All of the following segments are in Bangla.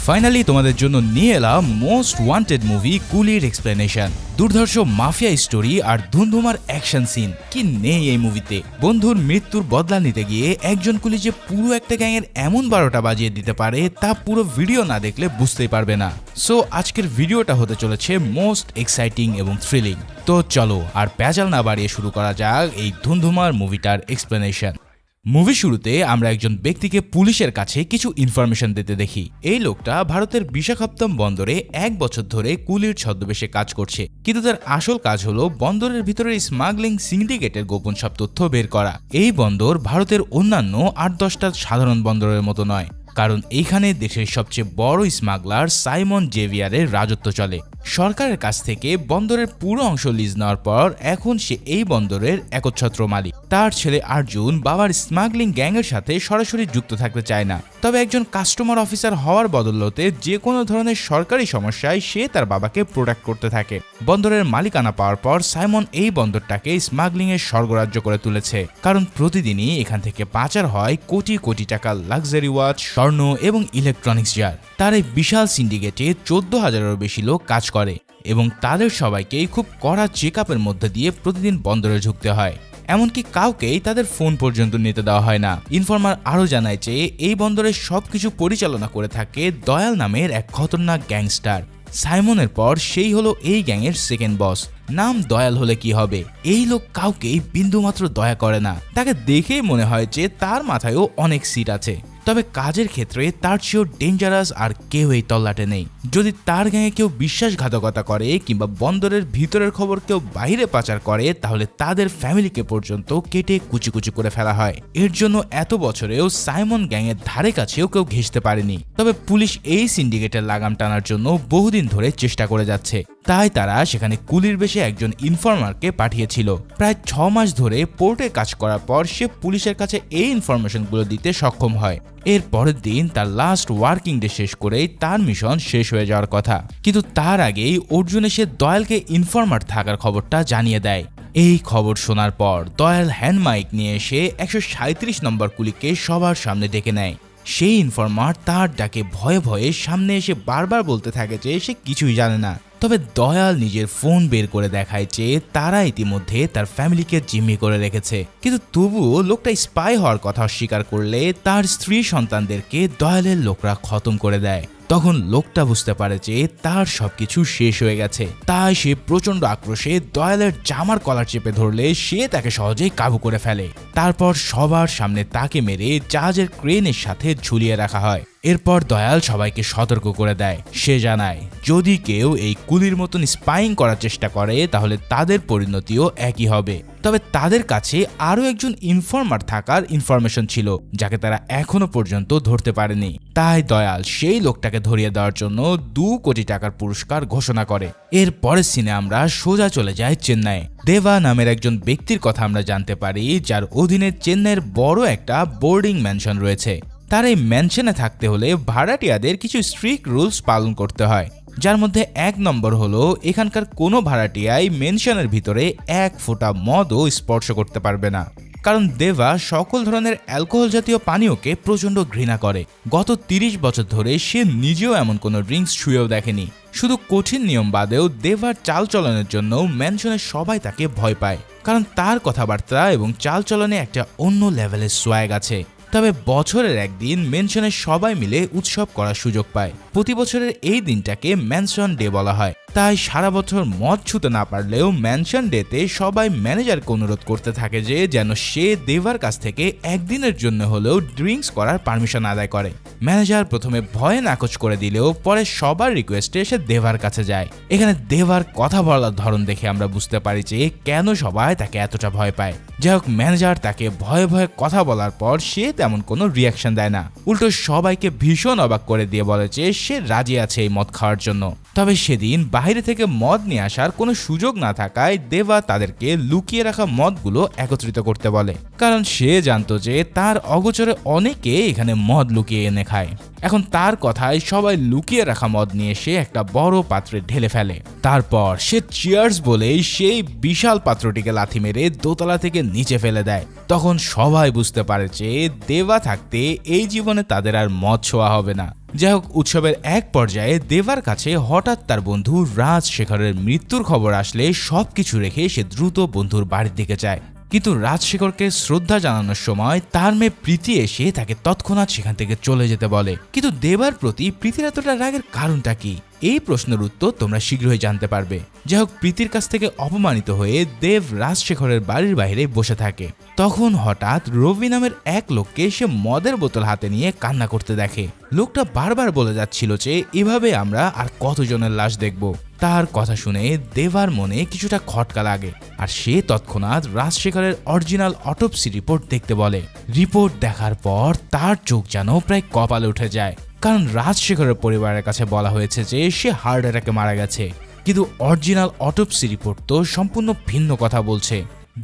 ফাইনালি তোমাদের জন্য নিয়ে এলাম মোস্ট ওয়ান্টেড মুভি কুলির এক্সপ্লেনেশন। দুর্ধর্ষ মাফিয়া স্টোরি আর ধুমধুমার অ্যাকশন সিন কি নেই এই মুভিতে। বন্ধুর মৃত্যুর বদলা নিতে গিয়ে একজন কুলি যে পুরো একটা গ্যাংয়ের এমন 12টা বাজিয়ে দিতে পারে তা পুরো ভিডিও না দেখলে বুঝতেই পারবে না। সো আজকের ভিডিওটা হতে চলেছে মোস্ট এক্সাইটিং এবং থ্রিলিং। তো চলো আর প্যাচাল না বাড়িয়ে শুরু করা যাক এই ধুমধুমার মুভিটার এক্সপ্লেনেশন। মুভি শুরুতে আমরা একজন ব্যক্তিকে পুলিশের কাছে কিছু ইনফরমেশন দিতে দেখি। এই লোকটা ভারতের বিশাখাপত্তনম বন্দরে 1 বছর ধরে কুলির ছদ্মবেশে কাজ করছে, কিন্তু তার আসল কাজ হলো বন্দরের ভিতরে স্মাগলিং সিন্ডিকেটের গোপন সব তথ্য বের করা। এই বন্দর ভারতের অন্যান্য 8-10টা সাধারণ বন্দরের মতো নয়, কারণ এইখানে দেশের সবচেয়ে বড় স্মাগলার সাইমন জেভিয়ারের রাজত্ব চলে। সরকারের কাছ থেকে বন্দরের পুরো অংশ লিজ নেওয়ার পর এখন সে এই বন্দরের একচ্ছত্র মালিক। তার ছেলে অর্জুন বাবার স্মাগলিং গ্যাংয়ের সাথে সরাসরি যুক্ত থাকতে চায় না, তবে একজন কাস্টমার অফিসার হওয়ার বদৌলতে যে কোনো ধরনের সরকারি সমস্যায় সে তার বাবাকে প্রোটেক্ট করতে থাকে। বন্দরের মালিকানা পাওয়ার পর সাইমন এই বন্দরটাকে স্মাগলিং এর স্বর্গরাজ্য করে তুলেছে, কারণ প্রতিদিনই এখান থেকে পাচার হয় কোটি কোটি টাকা লাক্সারি ওয়াচ, স্বর্ণ এবং ইলেকট্রনিক্স জার। তার এই বিশাল সিন্ডিকেটে 14,000-এরও বেশি লোক কাজ করে এবং তাদের সবাইকে খুব কড়া চেকআপের মধ্যে দিয়ে প্রতিদিন বন্দরে ঢুকতে হয়। এমনকি কাউকেই তাদের ফোন পর্যন্ত নিতে দেওয়া হয় না। ইনফরমার আরও জানায় যে এই বন্দরের সবকিছু পরিচালনা করে থাকে দয়াল নামের এক খতরনাক গ্যাংস্টার। সাইমনের পর সেই হলো এই গ্যাংয়ের সেকেন্ড বস। নাম দয়াল হলে কি হবে, এই লোক কাউকেই বিন্দুমাত্র দয়া করে না। তাকে দেখেই মনে হয় যে তার মাথায়ও অনেক সিট আছে, তবে কাজের ক্ষেত্রে তার চেয়েও ডেঞ্জারাস আর কেউ এই তল্লাটে নেই। যদি তার গ্যাংয়ে কেউ বিশ্বাসঘাতকতা করে কিংবা বন্দরের ভিতরের খবর কেউ বাইরে পাচার করে, তাহলে তাদের ফ্যামিলিকে পর্যন্ত কেটে কুচি কুচি করে ফেলা হয়। এর জন্য এত বছরেও সাইমন গ্যাংয়ের ধারে কাছেও কেউ ঘেঁষতে পারেনি। তবে পুলিশ এই সিন্ডিকেটের লাগাম টানার জন্য বহুদিন ধরে চেষ্টা করে যাচ্ছে, তাই তারা সেখানে কুলির বেশে একজন ইনফরমারকে পাঠিয়েছিল। প্রায় 6 মাস ধরে পোর্টে কাজ করার পর সে পুলিশের কাছে এই ইনফরমেশনগুলো দিতে সক্ষম হয়। এর পরের দিন তার লাস্ট ওয়ার্কিং ডে শেষ করেই তার মিশন শেষ হয়ে যাওয়ার কথা, কিন্তু তার আগেই অর্জুন এসে দয়ালকে ইনফরমার থাকার খবরটা জানিয়ে দেয়। এই খবর শোনার পর দয়াল হ্যান্ড মাইক নিয়ে এসে 137 নম্বর কুলিকে সবার সামনে ডেকে নেয়। সেই ইনফরমার তার ডাকে ভয়ে ভয়ে সামনে এসে বারবার বলতে থাকে যে সে কিছুই জানে না। তবে দয়াল নিজের ফোন বের করে দেখায় যে তারা ইতিমধ্যে তার ফ্যামিলিকে জিম্মি করে রেখেছে, কিন্তু তবুও লোকটা স্পাই হওয়ার কথা অস্বীকার করলে তার স্ত্রী সন্তানদেরকে দয়ালের লোকরা খতম করে দেয়। তখন লোকটা বুঝতে পারে যে তার সবকিছু শেষ হয়ে গেছে, তাই সে প্রচন্ড আক্রোশে দয়ালের জামার কলার চেপে ধরলে সে তাকে সহজেই কাবু করে ফেলে। তারপর সবার সামনে তাকে মেরে জাহাজের ক্রেনের সাথে ঝুলিয়ে রাখা হয়। এরপর দয়াল সবাইকে সতর্ক করে দেয়। সে জানায় যদি কেউ এই কুলির মতন স্পাইং করার চেষ্টা করে তাহলে তাদের পরিণতিও একই হবে। তবে তাদের কাছে আরও একজন ইনফরমার থাকার ইনফরমেশন ছিল, যাকে তারা এখনো পর্যন্ত ধরতে পারেনি। তাই দয়াল সেই লোকটাকে ধরিয়ে দেওয়ার জন্য 2 কোটি টাকার পুরস্কার ঘোষণা করে। এর পরের সিনে আমরা সোজা চলে যাই চেন্নাই। দেবা নামের একজন ব্যক্তির কথা আমরা জানতে পারি, যার অধীনে চেন্নাইয়ের বড় একটা বোর্ডিং ম্যানশন রয়েছে। তার এই ম্যানশনে থাকতে হলে ভাড়াটিয়াদের কিছু স্ট্রিক্ট রুলস পালন করতে হয়, যার মধ্যে 1 নম্বর হলো এখানকার কোনো ভাড়াটিয়াই মেনশনের ভিতরে 1 ফোঁটা মদও স্পর্শ করতে পারবে না, কারণ দেবা সকল ধরনের অ্যালকোহল জাতীয় পানীয়কে প্রচণ্ড ঘৃণা করে। গত 30 বছর ধরে সে নিজেও এমন কোনো ড্রিঙ্কস ছুঁয়েও দেখেনি। শুধু কঠিন নিয়ম বাদেও দেবার চালচলনের জন্য ম্যানশনের সবাই তাকে ভয় পায়, কারণ তার কথাবার্তা এবং চালচলনে একটা অন্য লেভেলের সোয়াগ আছে। তবে বছরের একদিন ম্যানশনের সবাই মিলে উৎসব করার সুযোগ পায়। প্রতি বছরের এই দিনটাকে ম্যানশন ডে বলা হয়। তাই সারা বছর মদ ছুতে না পারলেও ম্যানশন ডেতে সবাই ম্যানেজারকে অনুরোধ করতে থাকে যে যেন সে দেবার কাছ থেকে একদিনের জন্য হলেও ড্রিঙ্কস করার পারমিশন আদায় করে। ম্যানেজার প্রথমে ভয়ে নাকচ করে দিলেও পরে সবার রিকোয়েস্টে সে দেবার কাছে যায়। এখানে দেবার কথা বলার ধরন দেখে আমরা বুঝতে পারি যে কেন সবাই তাকে এতটা ভয় পায়। যাই হোক, ম্যানেজার তাকে ভয়ে ভয়ে কথা বলার পর সে তেমন কোনো রিয়াকশন দেয় না, উল্টো সবাইকে ভীষণ অবাক করে দিয়ে বলে যে সে রাজি আছে এই মদ খাওয়ার জন্য। তবে সেদিন বাইরে থেকে মদ নিয়ে আসার কোনো সুযোগ না থাকায় দেবা তাদেরকে লুকিয়ে রাখা মদগুলো একত্রিত করতে বলে, কারণ সে জানতো যে তার অগোচরে অনেকে এখানে মদ লুকিয়ে এনে খায়। এখন তার কথায় সবাই লুকিয়ে রাখা মদ নিয়ে এসে একটা বড় পাত্রে ঢেলে ফেলে। তারপর সে চিয়ার্স বলেই সেই বিশাল পাত্রটিকে লাথি মেরে দোতলা থেকে নিচে ফেলে দেয়। তখন সবাই বুঝতে পারে যে দেবা থাকতে এই জীবনে তাদের আর মদ ছোঁয়া হবে না। যাই হোক, উৎসবের এক পর্যায়ে দেবার কাছে হঠাৎ তার বন্ধু রাজশেখরের মৃত্যুর খবর আসলে সবকিছু রেখে সে দ্রুত বন্ধুর বাড়ির দিকে যায়। কিন্তু রাজশেখরকে শ্রদ্ধা জানানোর সময় তার মেয়ে প্রীতি এসে তাকে তৎক্ষণাৎ সেখান থেকে চলে যেতে বলে। কিন্তু দেবার প্রতি প্রীতির এতটা রাগের কারণটা কি? এই প্রশ্নের উত্তর তোমরা শীঘ্রই জানতে পারবে। যাই হোক, প্রীতির কাছ থেকে অপমানিত হয়ে দেব রাজশেখরের বাড়ির বাইরে বসে থাকে। তখন হঠাৎ রবি নামের এক লোককে সে মদের বোতল হাতে নিয়ে কান্না করতে দেখে। লোকটা বারবার বলে যাচ্ছিল যে এভাবে আমরা আর কতজনের লাশ দেখব। তার কথা শুনে দেবার মনে কিছুটা খটকা লাগে, আর সে তৎক্ষণাৎ রাজশেখরের অরিজিনাল অটোপসি রিপোর্ট দেখতে বলে। রিপোর্ট দেখার পর তার চোখ যেন প্রায় কপালে উঠে যায়, কারণ রাজশেখরের পরিবারের কাছে বলা হয়েছে যে সে হার্ট অ্যাটাকে মারা গেছে, কিন্তু অরিজিনাল অটোপসি রিপোর্ট তো সম্পূর্ণ ভিন্ন কথা বলছে।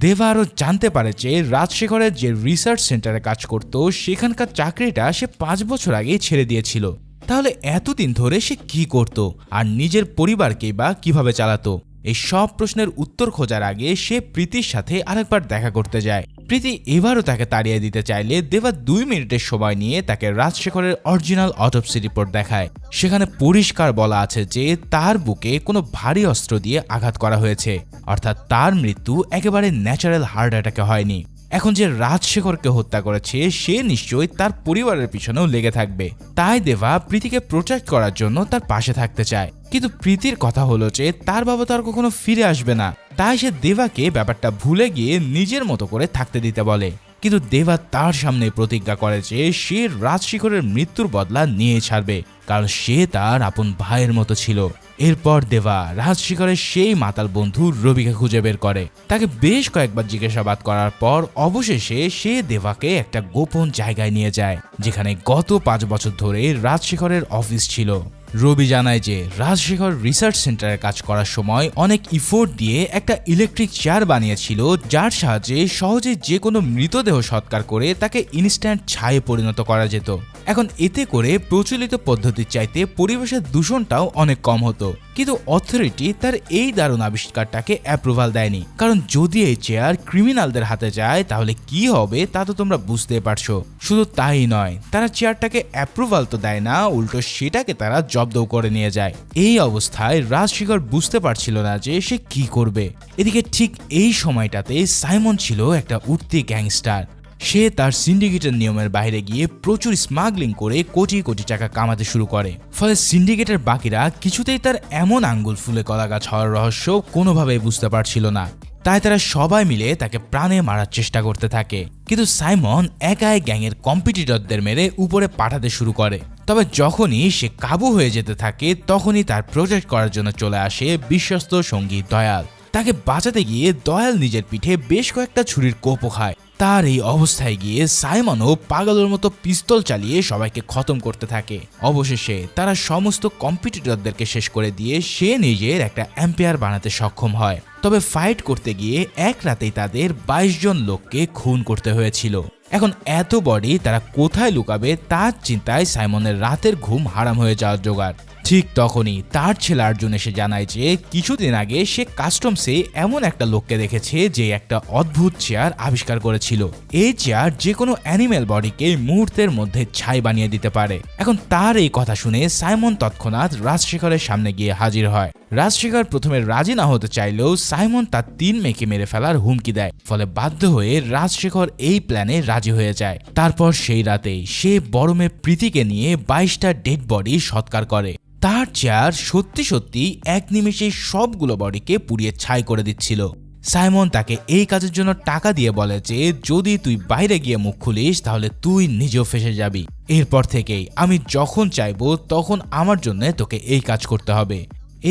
দেবা আরও জানতে পারে যে রাজশেখরের যে রিসার্চ সেন্টারে কাজ করত সেখানকার চাকরিটা সে 5 বছর আগেই ছেড়ে দিয়েছিল। তাহলে এতদিন ধরে সে কি করত আর নিজের পরিবারকে বা কিভাবে চালাতো? এই সব প্রশ্নের উত্তর খোঁজার আগে সে প্রীতির সাথে আরেকবার দেখা করতে যায়। প্রীতি এবারও তাকে তাড়িয়ে দিতে চাইলে দেবা 2 মিনিটের সময় নিয়ে তাকে রাজশেখরের অরিজিনাল অটোপসি রিপোর্ট দেখায়। সেখানে পরিষ্কার বলা আছে যে তার বুকে কোনো ভারী অস্ত্র দিয়ে আঘাত করা হয়েছে, অর্থাৎ তার মৃত্যু একেবারে ন্যাচারাল হার্ট অ্যাটাকে হয়নি। এখন যে রাজশেখরকে হত্যা করেছে সে নিশ্চয়ই তার পরিবারের পিছনেও লেগে থাকবে। তাই দেবা প্রীতিকে প্রোটেক্ট করার জন্য তার পাশে থাকতে চায়। কিন্তু প্রীতির কথা হলো যে তার বাবা তো আর কখনো ফিরে আসবে না, তাই সে দেবাকে ব্যাপারটা ভুলে গিয়ে নিজের মতো করে থাকতে দিতে বলে। কিন্তু দেবা তার সামনে প্রতিজ্ঞা করে যে সে রাজশেখরের মৃত্যুর বদলা নিয়ে ছাড়বে, কারণ সে তার আপন ভাইয়ের মতো ছিল। এরপর দেবা রাজশেখরের সেই মাতাল বন্ধু রবিকে খুঁজে বের করে। তাকে বেশ কয়েকবার জিজ্ঞাসাবাদ করার পর অবশেষে সে দেবাকে একটা গোপন জায়গায় নিয়ে যায়, যেখানে গত 5 বছর ধরে রাজশেখরের অফিস ছিল। রবি জানায় যে রাজশেখর রিসার্চ সেন্টারে কাজ করার সময় অনেক ইফোর্ট দিয়ে একটা ইলেকট্রিক চেয়ার বানিয়েছিল, যার সাহায্যে সহজে যে কোনো মৃতদেহ সৎকার করে তাকে ইনস্ট্যান্ট ছায়ে পরিণত করা যেত। এখন এতে করে প্রচলিত পদ্ধতির চাইতে পরিবেশের দূষণটাও অনেক কম হতো। কিন্তু অথরিটি তার এই দারুণ আবিষ্কারটাকে অ্যাপ্রুভাল দেয়নি, কারণ যদি এই চেয়ার ক্রিমিনালদের হাতে যায় তাহলে কি হবে তা তো তোমরা বুঝতে পারছো। শুধু তাই নয়, তারা চেয়ারটাকে অ্যাপ্রুভাল তো দেয় না, উল্টো সেটাকে তারা জব্দও করে নিয়ে যায়। এই অবস্থায় রাজশেখর বুঝতে পারছিল না যে সে কি করবে। এদিকে ঠিক এই সময়টাতে সাইমন ছিল একটা উঠতি গ্যাংস্টার। সে তার সিন্ডিকেটের নিয়মের বাইরে গিয়ে প্রচুর স্মাগলিং করে কোটি কোটি টাকা কামাতে শুরু করে। ফলে সিন্ডিকেটের বাকিরা কিছুতেই তার এমন আঙ্গুল ফুলে কলা গাছ হওয়ার রহস্য কোনোভাবেই বুঝতে পারছিল না। তাই তারা সবাই মিলে তাকে প্রাণে মারার চেষ্টা করতে থাকে। কিন্তু সাইমন একাই গ্যাংয়ের কম্পিটিটরদের মেরে উপরে পাঠাতে শুরু করে। তবে যখনই সে কাবু হয়ে যেতে থাকে তখনই তার প্রোটেক্ট করার জন্য চলে আসে বিশ্বস্ত সঙ্গী দয়াল। তাকে বাঁচাতে গিয়ে দয়াল নিজের পিঠে বেশ কয়েকটা ছুরির কোপও খায়। তার এই অবস্থায় গিয়ে সাইমনও পাগলের মতো পিস্তল চালিয়ে সবাইকে খতম করতে থাকে। অবশেষে তারা সমস্ত কম্পিটিটরদেরকে শেষ করে দিয়ে সে নিজের একটা এম্পায়ার বানাতে সক্ষম হয়। তবে ফাইট করতে গিয়ে এক রাতেই তাদের 22 জন লোককে খুন করতে হয়েছিল। এখন এত বডি তারা কোথায় লুকাবে তার চিন্তায় সাইমনের রাতের ঘুম হারাম হয়ে যাওয়ার জোগাড়। ঠিক তখনই তার ছেলে অর্জুন এসে জানায় যে কিছুদিন আগে সে কাস্টমসে এমন একটা লোককে দেখেছে যে একটা অদ্ভুত চেয়ার আবিষ্কার করেছিল। এই চেয়ার যে কোনো অ্যানিম্যাল বডিকে মুহূর্তের মধ্যে ছাই বানিয়ে দিতে পারে। এখন তার এই কথা শুনে সাইমন তৎক্ষণাৎ রাজশেখরের সামনে গিয়ে হাজির হয়। রাজশেখর প্রথমে রাজি না হতে চাইলেও সাইমন তার 3 মেয়েকে মেরে ফেলার হুমকি দেয়। ফলে বাধ্য হয়ে রাজশেখর এই প্ল্যানে রাজি হয়ে যায়। তারপর সেই রাতেই সে বড় মেয়ে প্রীতিকে নিয়ে 22টা ডেড বডি সৎকার করে। তার চেয়ার সত্যি সত্যি এক নিমেষে সবগুলো বডিকে পুড়িয়ে ছাই করে দিচ্ছিল। সাইমন তাকে এই কাজের জন্য টাকা দিয়ে বলে যে যদি তুই বাইরে গিয়ে মুখ খুলিস তাহলে তুই নিজেও ফেঁসে যাবি। এরপর থেকেই আমি যখন চাইবো তখন আমার জন্য তোকে এই কাজ করতে হবে।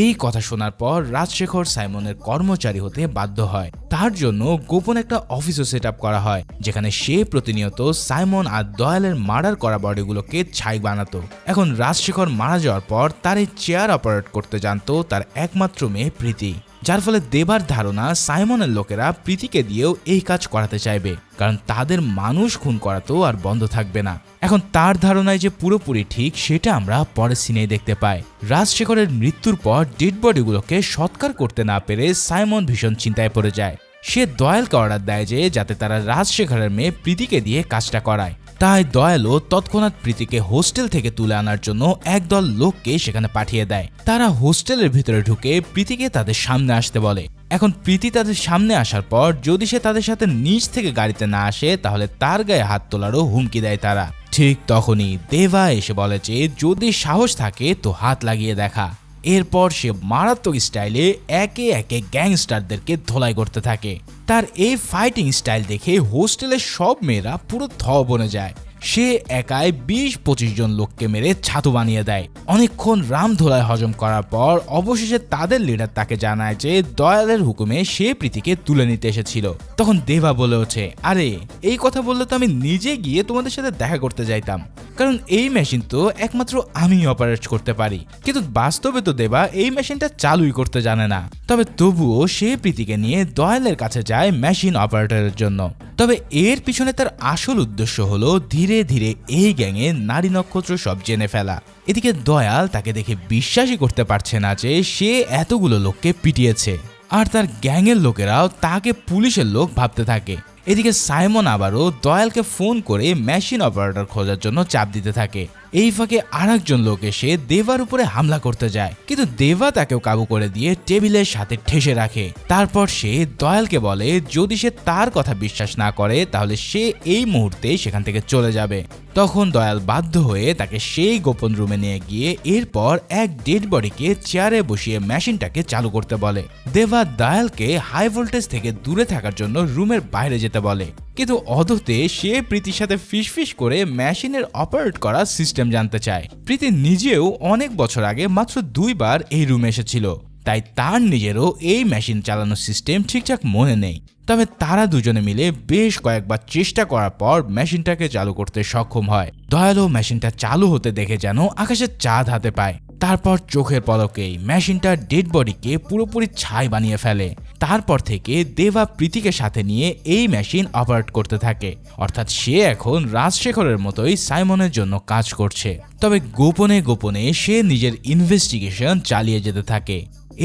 এই কথা শোনার পর রাজশেখর সাইমনের কর্মচারী হতে বাধ্য হয়। তার জন্য গোপন একটা অফিসও সেট আপ করা হয়, যেখানে সে প্রতিনিয়ত সাইমন আর দয়ালের মার্ডার করা বডিগুলোকে ছাই বানাতো। এখন রাজশেখর মারা যাওয়ার পর তার এই চেয়ার অপারেট করতে জানতো তার একমাত্র মেয়ে প্রীতি, যার ফলে দেবার ধারণা সাইমনের লোকেরা প্রীতিকে দিয়েও এই কাজ করাতে চাইবে, কারণ তাদের মানুষ খুন করা তো আর বন্ধ থাকবে না। এখন তার ধারণায় যে পুরোপুরি ঠিক সেটা আমরা পরের সিনেই দেখতে পাই। রাজশেখরের মৃত্যুর পর ডেড বডিগুলোকে সৎকার করতে না পেরে সাইমন ভীষণ চিন্তায় পড়ে যায়। সে দয়ালকে অর্ডার দেয় যে যাতে তারা রাজশেখরের মেয়ে প্রীতিকে দিয়ে কাজটা করায়। তাই দয়ালও তৎক্ষণাৎ প্রীতিকে হোস্টেল থেকে তুলে আনার জন্য একদল লোককে সেখানে পাঠিয়ে দেয়। তারা হোস্টেলের ভিতরে ঢুকে প্রীতিকে তাদের সামনে আসতে বলে। এখন প্রীতি তাদের সামনে আসার পর যদি সে তাদের সাথে নিচ থেকে গাড়িতে না আসে তাহলে তার গায়ে হাত তোলারও হুমকি দেয় তারা। ঠিক তখনই দেবা এসে বলে যে যদি সাহস থাকে তো হাত লাগিয়ে দেখা। এরপর সে মারাত্মক স্টাইলে একে একে গ্যাংস্টারদেরকে ধোলাই করতে থাকে। তার এই ফাইটিং স্টাইল দেখে হোস্টেলের সব মেয়েরা পুরো থ বনে যায়। সে একাই 20-25 জন লোককে মেরে ছাতু বানিয়ে দেয়। অনেকক্ষণ রামধোলাই হজম করার পর অবশেষে তাদের লিডার তাকে জানায় যে দয়ালের হুকুমে সে প্রীতিকে তুলে নিতে এসেছিল। তখন দেবা বলে ওঠে, আরে এই কথা বললে তো আমি নিজে গিয়ে তোমাদের সাথে দেখা করতে যাইতাম, কারণ এই মেশিন তো একমাত্র আমি অপারেট করতে পারি। কিন্তু বাস্তবে তো দেবা এই মেশিনটা চালুই করতে জানে না। তবে তবুও সে প্রীতিকে নিয়ে দয়ালের কাছে যায় মেশিন অপারেটরের জন্য। তবে এর পিছনে তার আসল উদ্দেশ্য হলো ধীরে ধীরে এই গ্যাংয়ে নারী নক্ষত্র সব জেনে ফেলা। এদিকে দয়াল তাকে দেখে বিশ্বাসই করতে পারছে না যে সে এতগুলো লোককে পিটিয়েছে, আর তার গ্যাংয়ের লোকেরাও তাকে পুলিশের লোক ভাবতে থাকে। এদিকে সাইমন আবারও দয়ালকে ফোন করে মেশিন অপারেটর খোঁজার জন্য চাপ দিতে থাকে। এই ফাঁকে আরেকজন লোক এসে দেবার উপরে হামলা করতে যায়, কিন্তু দেবা তাকেও কাবু করে দিয়ে টেবিলের সাথে ঠেসে রাখে। তারপর সে দয়ালকে বলে যদি সে তার কথা বিশ্বাস না করে তাহলে সে এই মুহূর্তে সেখান থেকে চলে যাবে। তখন দয়াল বাধ্য হয়ে তাকে সেই গোপন রুমে নিয়ে গিয়ে এরপর এক ডেড বডিকে চেয়ারে বসিয়ে মেশিনটাকে চালু করতে বলে। দেবা দয়ালকে হাই ভোল্টেজ থেকে দূরে থাকার জন্য রুমের বাইরে যেতে বলে, কিন্তু অদতে সে প্রীতির সাথে ফিসফিস করে মেশিনের অপারেট করা সিস্টেম জানতে চায়। প্রীতি নিজেও অনেক বছর আগে মাত্র 2 বার এই রুমে এসেছিল, তাই তার নিজেরও এই মেশিন চালানোর সিস্টেম ঠিকঠাক মনে নেই। তবে তারা দুজনে মিলে বেশ কয়েকবার চেষ্টা করার পর মেশিনটাকে চালু করতে সক্ষম হয়। দয়ালও মেশিনটা চালু হতে দেখে যেন আকাশে চাঁদ হাতে পায়। তারপর চোখের পলকেই মেশিনটা ডেড বডিকে পুরোপুরি ছাই বানিয়ে ফেলে। তারপর থেকে দেবা প্রীতিকে সাথে নিয়ে এই মেশিন অপারেট করতে থাকে, অর্থাৎ সে এখন রাজশেখরের মতোই সাইমনের জন্য কাজ করছে। তবে গোপনে গোপনে সে নিজের ইনভেস্টিগেশন চালিয়ে যেতে থাকে।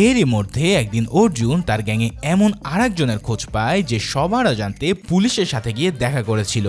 এরই মধ্যে একদিন অর্জুন তার গ্যাংয়ে এমন আরেকজনের খোঁজ পায় যে সবার অজান্তে পুলিশের সাথে গিয়ে দেখা করেছিল।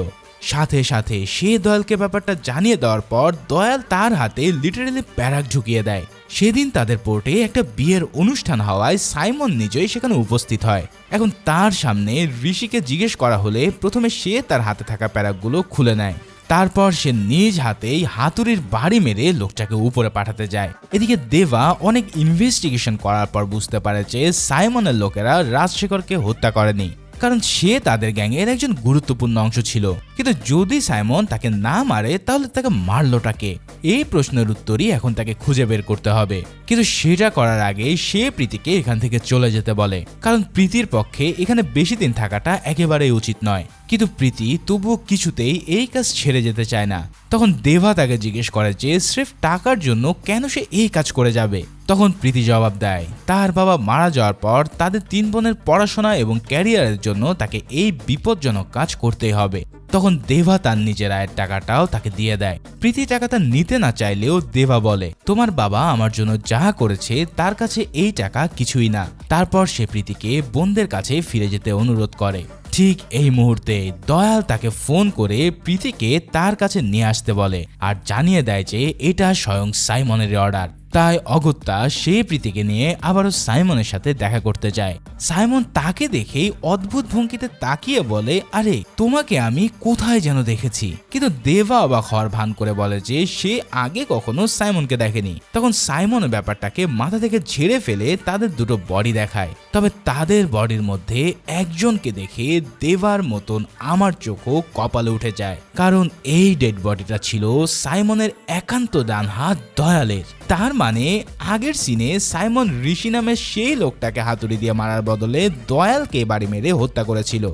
সাথে সাথে সে দয়ালকে ব্যাপারটা জানিয়ে দেওয়ার পর দয়াল তার হাতে লিটারেলি প্যারাক ঢুকিয়ে দেয়। সেদিন তাদের পোর্টে একটা বিয়ের অনুষ্ঠান হওয়ায় সাইমন নিজেই সেখানে উপস্থিত হয়। এখন তার সামনে ঋষিকে জিজ্ঞেস করা হলে প্রথমে সে তার হাতে থাকা প্যারাকগুলো খুলে নেয়। তারপর সে নিজ হাতেই হাতুড়ির বাড়ি মেরে লোকটাকে উপরে পাঠাতে যায়। এদিকে দেবা অনেক ইনভেস্টিগেশন করার পর বুঝতে পারে যে সাইমনের লোকেরা রাজশেখরকে হত্যা করেনি, কারণ সে তাদের গ্যাংয়ের একজন গুরুত্বপূর্ণ অংশ ছিল। কিন্তু যদি সাইমন তাকে না মারে তাহলে তাকে মারলোটাকে? এই প্রশ্নের উত্তরই এখন তাকে খুঁজে বের করতে হবে। কিন্তু সেটা করার আগে সে প্রীতিকে এখান থেকে চলে যেতে বলে, কারণ প্রীতির পক্ষে এখানে বেশি দিন থাকাটা একেবারেই উচিত নয়। কিন্তু প্রীতি তবুও কিছুতেই এই কাজ ছেড়ে যেতে চায় না। তখন দেবা তাকে জিজ্ঞেস করে যে স্রেফ টাকার জন্য কেন সে এই কাজ করে যাবে। তখন প্রীতি জবাব দেয় তার বাবা মারা যাওয়ার পর তাদের 3 বোনের পড়াশোনা এবং ক্যারিয়ারের জন্য তাকে এই বিপজ্জনক কাজ করতেই হবে। তখন দেবা তার নিজের আয়ের টাকাটাও তাকে দিয়ে দেয়। প্রীতি টাকাটা নিতে না চাইলেও দেবা বলে তোমার বাবা আমার জন্য যা করেছে তার কাছে এই টাকা কিছুই না। তারপর সে প্রীতিকে বোনদের কাছে ফিরে যেতে অনুরোধ করে। ঠিক এই মুহূর্তে দয়াল তাকে ফোন করে প্রীতিকে তার কাছে নিয়ে আসতে বলে আর জানিয়ে দেয় যে এটা স্বয়ং সাইমনের অর্ডার। তাই অগত্যা সে প্রীতিকে নিয়ে আবারও সাইমনের সাথে দেখা করতে যায়। সাইমন তাকে দেখেই অদ্ভুত ভঙ্গিতে তাকিয়ে বলে আরে তোমাকে আমি কোথায় যেন দেখেছি। কিন্তু দেবা অবাক হওয়ার ভান করে বলে যে সে আগে কখনো সাইমনকে দেখেনি। তখন সাইমন ব্যাপারটাকে মাথা থেকে ঝেড়ে ফেলে তাদের দুটো বডি দেখায়। তবে তাদের বডির মধ্যে একজনকে দেখে দেবার মতন আমার চোখও কপালে উঠে যায়, কারণ এই ডেড বডিটা ছিল সাইমনের একান্ত ডান হাত দয়ালের। তার মানে আগের সিনে সাইমন ঋষি নামের সেই লোকটাকে হাতুড়ি দিয়ে মারার বদলে দয়ালকে বাড়ি মেরে হত্যা করেছিল।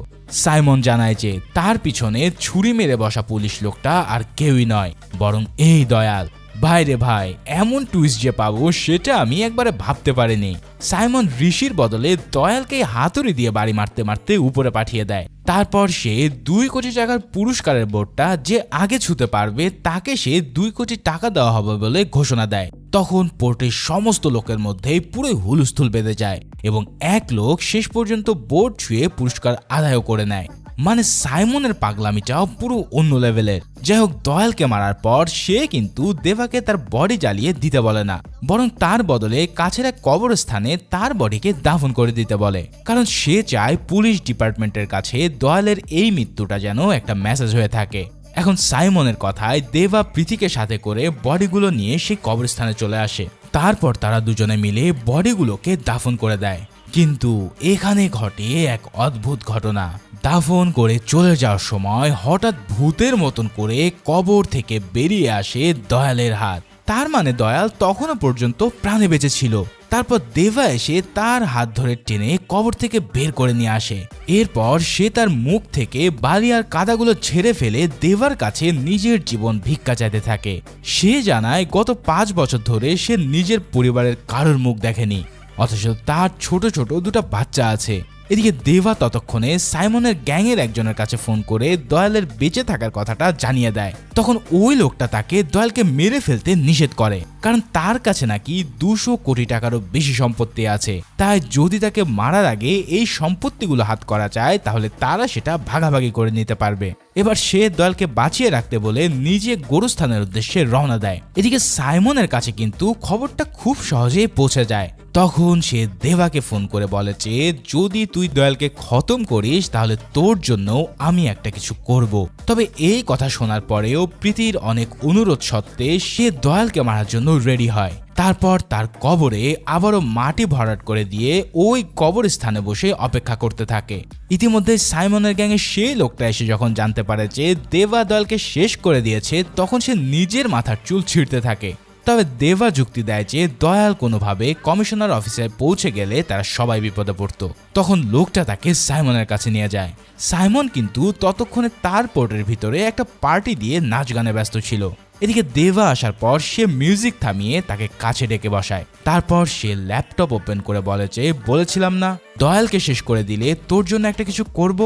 সাইমন জানায় যে তার পিছনে ছুরি মেরে বসা পুলিশ লোকটা আর কেউই নয়, বরং এই দয়াল। ভাই রে ভাই, এমন টুইস্ট যে পাবো সেটা আমি একবারে ভাবতে পারিনি। সাইমন ঋষির বদলে দয়ালকে হাতুড়ি দিয়ে বাড়ি মারতে মারতে উপরে পাঠিয়ে দেয়। তারপর সে 2 কোটি টাকার পুরস্কারের বোর্ডটা যে আগে ছুঁতে পারবে তাকে সে 2 কোটি টাকা দেওয়া হবে বলে ঘোষণা দেয়। তখন পোর্টের সমস্ত লোকের মধ্যে পুরো হুলস্থুল বেঁধে যায় এবং এক লোক শেষ পর্যন্ত বোর্ড ছুঁয়ে পুরস্কার আদায়ও করে নেয়। মানে সাইমনের পাগলামিটাও পুরো অন্য লেভেলের। যাই হোক, দয়ালকে মারার পর সে কিন্তু দেবাকে তার বডি জ্বালিয়ে দিতে বলে না, বরং তার বদলে কাছের এক কবরস্থানে তার বডিকে দাফন করে দিতে বলে, কারণ সে চায় পুলিশ ডিপার্টমেন্টের কাছে দয়ালের এই মৃত্যুটা যেন একটা মেসেজ হয়ে থাকে। এখন সাইমনের কথায় দেবা প্রীতিকে সাথে করে বডিগুলো নিয়ে সেই কবরস্থানে চলে আসে। তারপর তারা দুজনে মিলে বডিগুলোকে দাফন করে দেয়। কিন্তু এখানে ঘটে এক অদ্ভুত ঘটনা। দাফন করে চলে যাওয়ার সময় হঠাৎ ভূতের মতন করে কবর থেকে বেরিয়ে আসে দয়ালের হাত। তার মানে দয়াল তখনও পর্যন্ত প্রাণে বেঁচে ছিল। তারপর দেবা এসে তার হাত ধরে টেনে কবর থেকে বের করে নিয়ে আসে। এরপর সে তার মুখ থেকে বালি আর কাদাগুলো ঝেড়ে ফেলে দেবার কাছে নিজের জীবন ভিক্ষা চাইতে থাকে। সে জানায় গত 5 বছর ধরে সে নিজের পরিবারের কারোর মুখ দেখেনি, অথচ তার ছোট ছোট 2টা বাচ্চা আছে। এদিকে দেবা ততক্ষণে সাইমনের গ্যাংয়ের একজনের কাছে ফোন করে দয়ালের বেঁচে থাকার কথাটা জানিয়ে দেয়। তখন ওই লোকটা তাকে দয়ালকে মেরে ফেলতে নিষেধ করে, কারণ তার কাছে নাকি 200 কোটি টাকারও বেশি সম্পত্তি আছে। তাই যদি তাকে মারার আগে এই সম্পত্তিগুলো হাত করা যায় তাহলে তারা সেটা ভাগাভাগি করে নিতে পারবে। এবার সে দয়ালকে বাঁচিয়ে রাখতে বলে নিজে গোরস্থানের উদ্দেশ্যে রওনা দেয়। এদিকে সাইমনের কাছে কিন্তু খবরটা খুব সহজেই পৌঁছে যায়। তখন সে দেবাকে ফোন করে বলে যে যদি তুই দয়ালকে খতম করিস তাহলে তোর জন্য আমি একটা কিছু করব। তবে এই কথা শোনার পরেও প্রীতির অনেক অনুরোধ সত্ত্বে সে দয়ালকে মারার জন্য রেডি হয়। তারপর তার কবরে আবারও মাটি ভরাট করে দিয়ে ওই কবরস্থানে বসে অপেক্ষা করতে থাকে। ইতিমধ্যে সাইমনের গ্যাংয়ে সেই লোকটা এসে যখন জানতে পারে যে দেবা দয়ালকে শেষ করে দিয়েছে, তখন সে নিজের মাথার চুল ছিঁড়তে থাকে। তবে দেবা যুক্তি দেয় যে দয়াল কোনোভাবে কমিশনার অফিসে পৌঁছে গেলে তারা সবাই বিপদে পড়ত। তখন লোকটা তাকে সাইমনের কাছে নিয়ে যায়। সাইমন কিন্তু ততক্ষণে তার পোর্টের ভিতরে একটা পার্টি দিয়ে নাচ গানে ব্যস্ত ছিল। এদিকে দেবা আসার পর সে মিউজিক থামিয়ে তাকে কাছে ডেকে বসায়। তারপর সে ল্যাপটপ ওপেন করে বলে যে বলেছিলাম না দয়ালকে শেষ করে দিলে তোর জন্য একটা কিছু করব,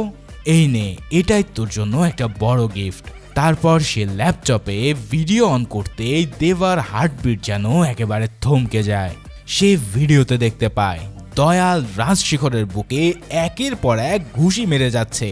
এই নে, এটাই তোর জন্য একটা বড় গিফট। তারপর সে ল্যাপটপে ভিডিও অন করতেই দেবার হার্টবিট যেন একেবারে থমকে যায়। সে ভিডিওতে দেখতে পায় দয়াল রাজশেখরের বুকে একের পর এক ঘুষি মেরে যাচ্ছে।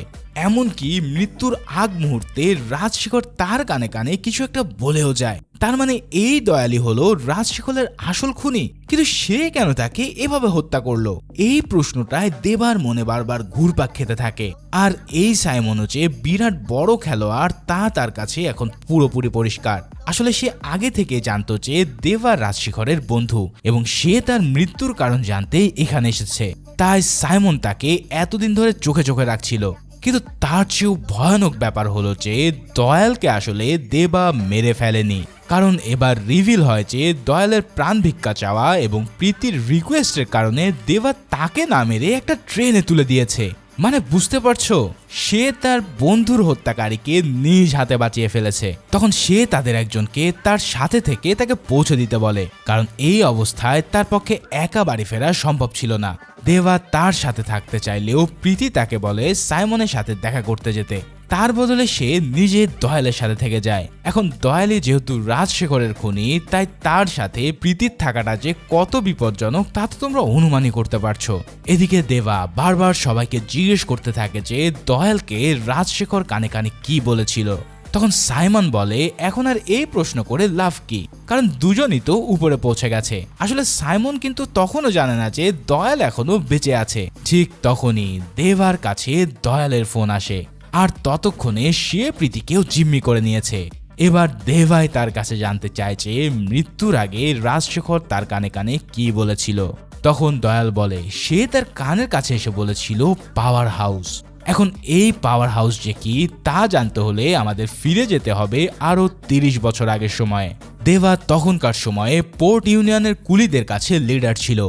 এমনকি মৃত্যুর আগ মুহূর্তে রাজশেখর তার কানে কানে কিছু একটা বলেও যায়। তার মানে এই দয়ালই হলো রাজশেখরের আসল খুনি। কিন্তু সে কেন তাকে এভাবে হত্যা করলো, এই প্রশ্নটায় দেবার মনে বারবার ঘুরপাক খেতে থাকে। আর এই সাইমনও যে বিরাট বড় খেলোয়াড় তা তার কাছে এখন পুরোপুরি পরিষ্কার। আসলে সে আগে থেকে জানতো যে দেবা রাজশেখরের বন্ধু এবং সে তার মৃত্যুর কারণ জানতে এখানে এসেছে। তাই সাইমন তাকে এতদিন ধরে চোখে চোখে রাখছিল। কিন্তু তার চেয়েও ভয়ানক ব্যাপার হলো যে দয়ালকে আসলে দেবা মেরে ফেলেনি, কারণ এবার রিভিল হয় যে দয়ালের প্রাণ ভিক্ষা চাওয়া এবং প্রীতির রিকোয়েস্টের কারণে দেবা তাকে না মেরে একটা ট্রেনে তুলে দিয়েছে। মানে বুঝতে পারছো, সে তার বন্ধুর হত্যাকারীকে নিজ হাতে বাঁচিয়ে ফেলেছে। তখন সে তাদের একজনকে তার সাথে থেকে তাকে পৌঁছে দিতে বলে, কারণ এই অবস্থায় তার পক্ষে একা বাড়ি ফেরা সম্ভব ছিল না। দেবা তার সাথে থাকতে চাইলেও প্রীতি তাকে বলে সাইমনের সাথে দেখা করতে যেতে। তার বদলে সে নিজে দয়ালের সাথে থেকে যায়। এখন দয়ালি যেহেতু রাজশেখরের খুনি, তাই তার সাথে প্রীতির থাকাটা যে কত বিপজ্জনক তা তো তোমরা অনুমানই করতে পারছো। এদিকে দেবা বারবার সবাইকে জিজ্ঞেস করতে থাকে যে দয়ালকে রাজশেখর কানে কানে কি বলেছিল। তখন সাইমন বলে এখন আর এই প্রশ্ন করে লাভ কি, কারণ দুজনই তো উপরে পৌঁছে গেছে। আসলে সাইমন কিন্তু তখনও জানে না যে দয়াল এখনো বেঁচে আছে। ঠিক তখনই দেবার কাছে দয়ালের ফোন আসে, আর ততক্ষণে সে প্রীতিকেও জিম্মি করে নিয়েছে। এবার দেবাই তার কাছে জানতে চাইছে মৃত্যুর আগে রাজশেখর তার কানে কানে কি বলেছিল। তখন দয়াল বলে সে তার কানের কাছে এসে বলেছিল পাওয়ার হাউস। এখন এই পাওয়ার হাউস যে কি তা জানতে হলে আমাদের ফিরে যেতে হবে আরো 30 বছর আগের সময়ে। দেবা তখনকার সময়ে পোর্ট ইউনিয়নের কুলিদের কাছে লিডার ছিল,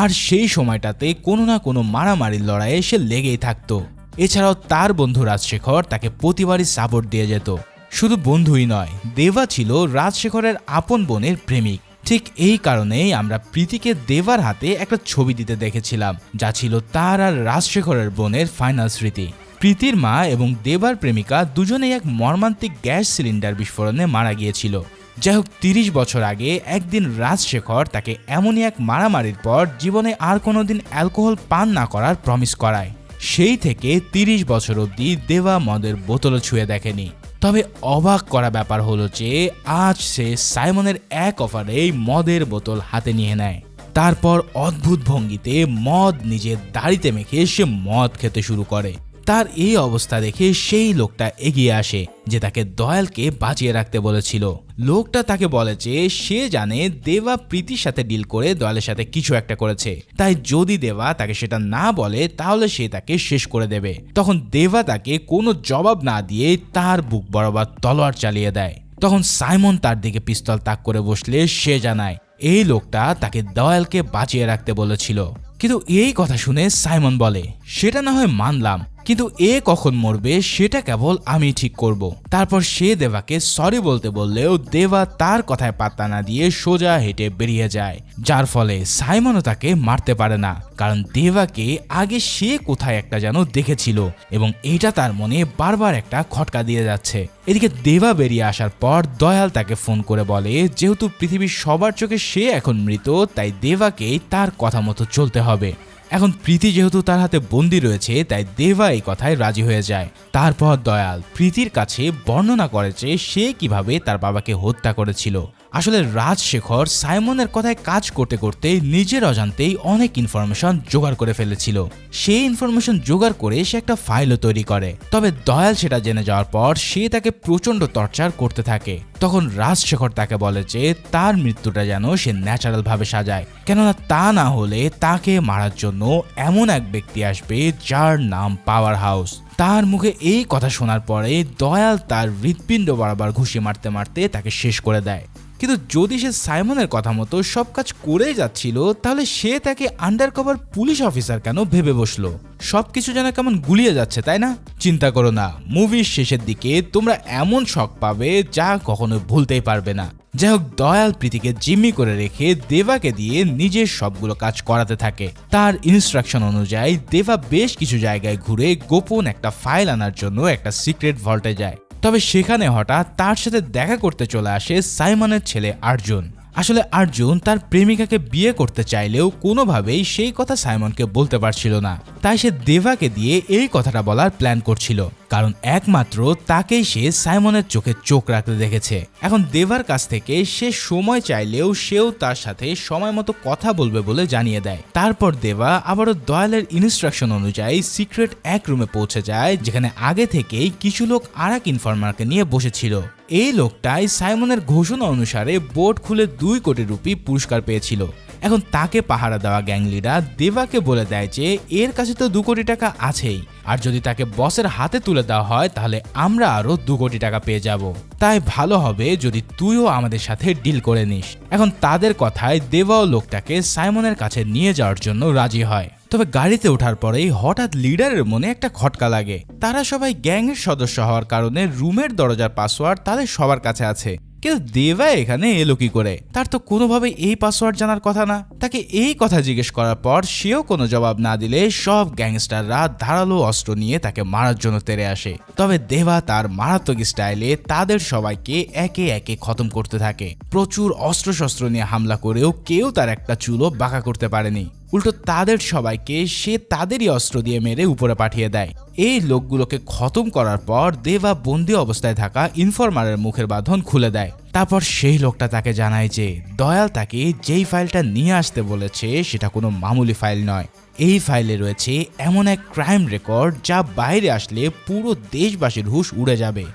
আর সেই সময়টাতে কোনো না কোনো মারামারির লড়াইয়ে সে লেগেই থাকতো। এছাড়াও তার বন্ধু রাজশেখর তাকে প্রতিবারই সাপোর্ট দিয়ে যেত। শুধু বন্ধুই নয়, দেবা ছিল রাজশেখরের আপন বোনের প্রেমিক। ঠিক এই কারণেই আমরা প্রীতিকে দেবার হাতে একটা ছবি দিতে দেখেছিলাম, যা ছিল তার আর রাজশেখরের বোনের ফাইনাল স্মৃতি। প্রীতির মা এবং দেবার প্রেমিকা দুজনেই এক মর্মান্তিক গ্যাস সিলিন্ডার বিস্ফোরণে মারা গিয়েছিল। যাই হোক, 30 বছর আগে একদিন রাজশেখর তাকে এমনই এক মারামারির পর জীবনে আর কোনোদিন অ্যালকোহল পান না করার প্রমিস করায়। সেই থেকে 30 বছর অবধি দেবা মদের বোতলও ছুঁয়ে দেখেনি। তবে অবাক করা ব্যাপার হলো যে আজ সে সাইমনের এক অফারেই মদের বোতল হাতে নিয়ে নেয়। তারপর অদ্ভুত ভঙ্গিতে মদ নিজের দাড়িতে মেখে সে মদ খেতে শুরু করে। তার এই অবস্থা দেখে সেই লোকটা এগিয়ে আসে যে তাকে দয়ালকে বাঁচিয়ে রাখতে বলেছিল। লোকটা তাকে বলে যে সে জানে দেবা প্রীতির সাথে ডিল করে দয়ালের সাথে কিছু একটা করেছে, তাই যদি দেবা তাকে সেটা না বলে তাহলে সে তাকে শেষ করে দেবে। তখন দেবা তাকে কোনো জবাব না দিয়ে তার বুক বরাবর তলোয়ার চালিয়ে দেয়। তখন সাইমন তার দিকে পিস্তল তাক করে বসলে সে জানায় এই লোকটা তাকে দয়ালকে বাঁচিয়ে রাখতে বলেছিল। কিন্তু এই কথা শুনে সাইমন বলে, সেটা না হয় মানলাম, কিন্তু এ কখন মরবে সেটা কেবল আমি ঠিক করব। তারপর সে দেবাকে সরি বলতে বললেও দেবা তার কথায় পাত্তা না দিয়ে সোজা হেঁটে বেরিয়ে যায়, যার ফলে সাইমনও তাকে মারতে পারে না, কারণ দেবাকে আগে সে কোথায় একটা যেন দেখেছিল এবং এটা তার মনে বারবার একটা খটকা দিয়ে যাচ্ছে। এদিকে দেবা বেরিয়ে আসার পর দয়াল তাকে ফোন করে বলে যেহেতু পৃথিবীর সবার চোখে সে এখন মৃত, তাই দেবাকেই তার কথা মতো চলতে হবে। এখন প্রীতি যেহেতু তার হাতে বন্দি রয়েছে, তাই দেবা এই কথায় রাজি হয়ে যায়। তারপর দয়াল প্রীতির কাছে বর্ণনা করে যে সে কিভাবে তার বাবাকে হত্যা করেছিল। আসলে রাজশেখর সাইমনের কথায় কাজ করতে করতে নিজের অজান্তেই অনেক ইনফরমেশন জোগাড় করে ফেলেছিল। সেই ইনফরমেশন জোগাড় করে সে একটা ফাইলও তৈরি করে। তবে দয়াল সেটা জেনে যাওয়ার পর সে তাকে প্রচন্ড টর্চার করতে থাকে। তখন রাজশেখর তাকে বলে যে তার মৃত্যুটা যেন সে ন্যাচারাল ভাবে সাজায়, কেননা তা না হলে তাকে মারার জন্য এমন এক ব্যক্তি আসবে যার নাম পাওয়ার হাউস। তার মুখে এই কথা শোনার পরে দয়াল তার হৃৎপিণ্ড বরাবর ঘুষি মারতে মারতে তাকে শেষ করে দেয়। কিন্তু যদি সে সাইমনের কথা মতো সব কাজ করেই যাচ্ছিল, তাহলে সে তাকে আন্ডার কভার পুলিশ অফিসার কেন ভেবে বসলো? সবকিছু যেন কেমন গুলিয়ে যাচ্ছে, তাই না? চিন্তা করো না, মুভির শেষের দিকে তোমরা এমন শক পাবে যা কখনো ভুলতেই পারবে না। যাই হোক, দয়াল প্রীতিকে জিম্মি করে রেখে দেবাকে দিয়ে নিজের সবগুলো কাজ করাতে থাকে। তার ইনস্ট্রাকশন অনুযায়ী দেবা বেশ কিছু জায়গায় ঘুরে গোপন একটা ফাইল আনার জন্য একটা সিক্রেট ভল্টে যায়। তবে সেখানে হঠাৎ তার সাথে দেখা করতে চলে আসে সাইমনের ছেলে আর্জুন। আসলে আর্জুন তার প্রেমিকাকে বিয়ে করতে চাইলেও কোনোভাবেই সেই কথা সাইমনকে বলতে পারছিল না, তাই সে দেবাকে দিয়ে এই কথাটা বলার প্ল্যান করছিল, কারণ একমাত্র তাকেই সে সাইমনের চোখে চোখ রাখতে দেখেছে। এখন দেবার কাছ থেকে সে সময় চাইলেও সেও তার সাথে সময় মতো কথা বলবে বলে জানিয়ে দেয়। তারপর দেবা আবারও দয়ালের ইনস্ট্রাকশন অনুযায়ী সিক্রেট এক রুমে পৌঁছে যায়, যেখানে আগে থেকেই কিছু লোক আর এক ইনফরমারকে নিয়ে বসেছিল। এই লোকটাই সাইমনের ঘোষণা অনুসারে বোর্ড খুলে 2 কোটি রুপি পুরস্কার পেয়েছিল। এখন তাকে পাহারা দেওয়া গ্যাং লিডার দেবাকে বলে দেয় যে এর কাছে তো 2 কোটি টাকা আছেই, আর যদি তাকে বসের হাতে তুলে দেওয়া হয় তাহলে আমরা আরো 2 কোটি টাকা পেয়ে যাব, তাই ভালো হবে যদি তুইও আমাদের সাথে ডিল করে নিস। এখন তাদের কথায় দেবাও লোকটাকে সাইমনের কাছে নিয়ে যাওয়ার জন্য রাজি হয়। তবে গাড়িতে ওঠার পরেই হঠাৎ লিডারের মনে একটা খটকা লাগে। তারা সবাই গ্যাংয়ের সদস্য হওয়ার কারণে রুমের দরজার পাসওয়ার্ড তাদের সবার কাছে আছে, কিন্তু দেবা এখানে এলো কি করে? তার তো কোনোভাবে এই পাসওয়ার্ড জানার কথা না। তাকে এই কথা জিজ্ঞেস করার পর সেও কোনো জবাব না দিলে সব গ্যাংস্টাররা ধারালো অস্ত্র নিয়ে তাকে মারার জন্য তেড়ে আসে। তবে দেবা তার মারাত্মক স্টাইলে তাদের সবাইকে একে একে খতম করতে থাকে। প্রচুর অস্ত্রশস্ত্র নিয়ে হামলা করেও কেউ তার একটা চুলও বাঁকা করতে পারেনি। উল্টো তাদের সবাইকে সে তাদেরই অস্ত্র দিয়ে মেরে উপরে পাঠিয়ে দেয়। এই লোকগুলোকে খতম করার পর দেবা বন্দি অবস্থায় থাকা ইনফরমারের মুখের বাঁধন খুলে দেয়। তারপর সেই লোকটা তাকে জানায় যে দয়াল তাকে যেই ফাইলটা নিয়ে আসতে বলেছে সেটা কোনো মামুলি ফাইল নয়। এই ফাইলে রয়েছে এমন এক ক্রাইম রেকর্ড যা বাইরে আসলে পুরো দেশবাসীর হুঁশ উড়ে যাবে।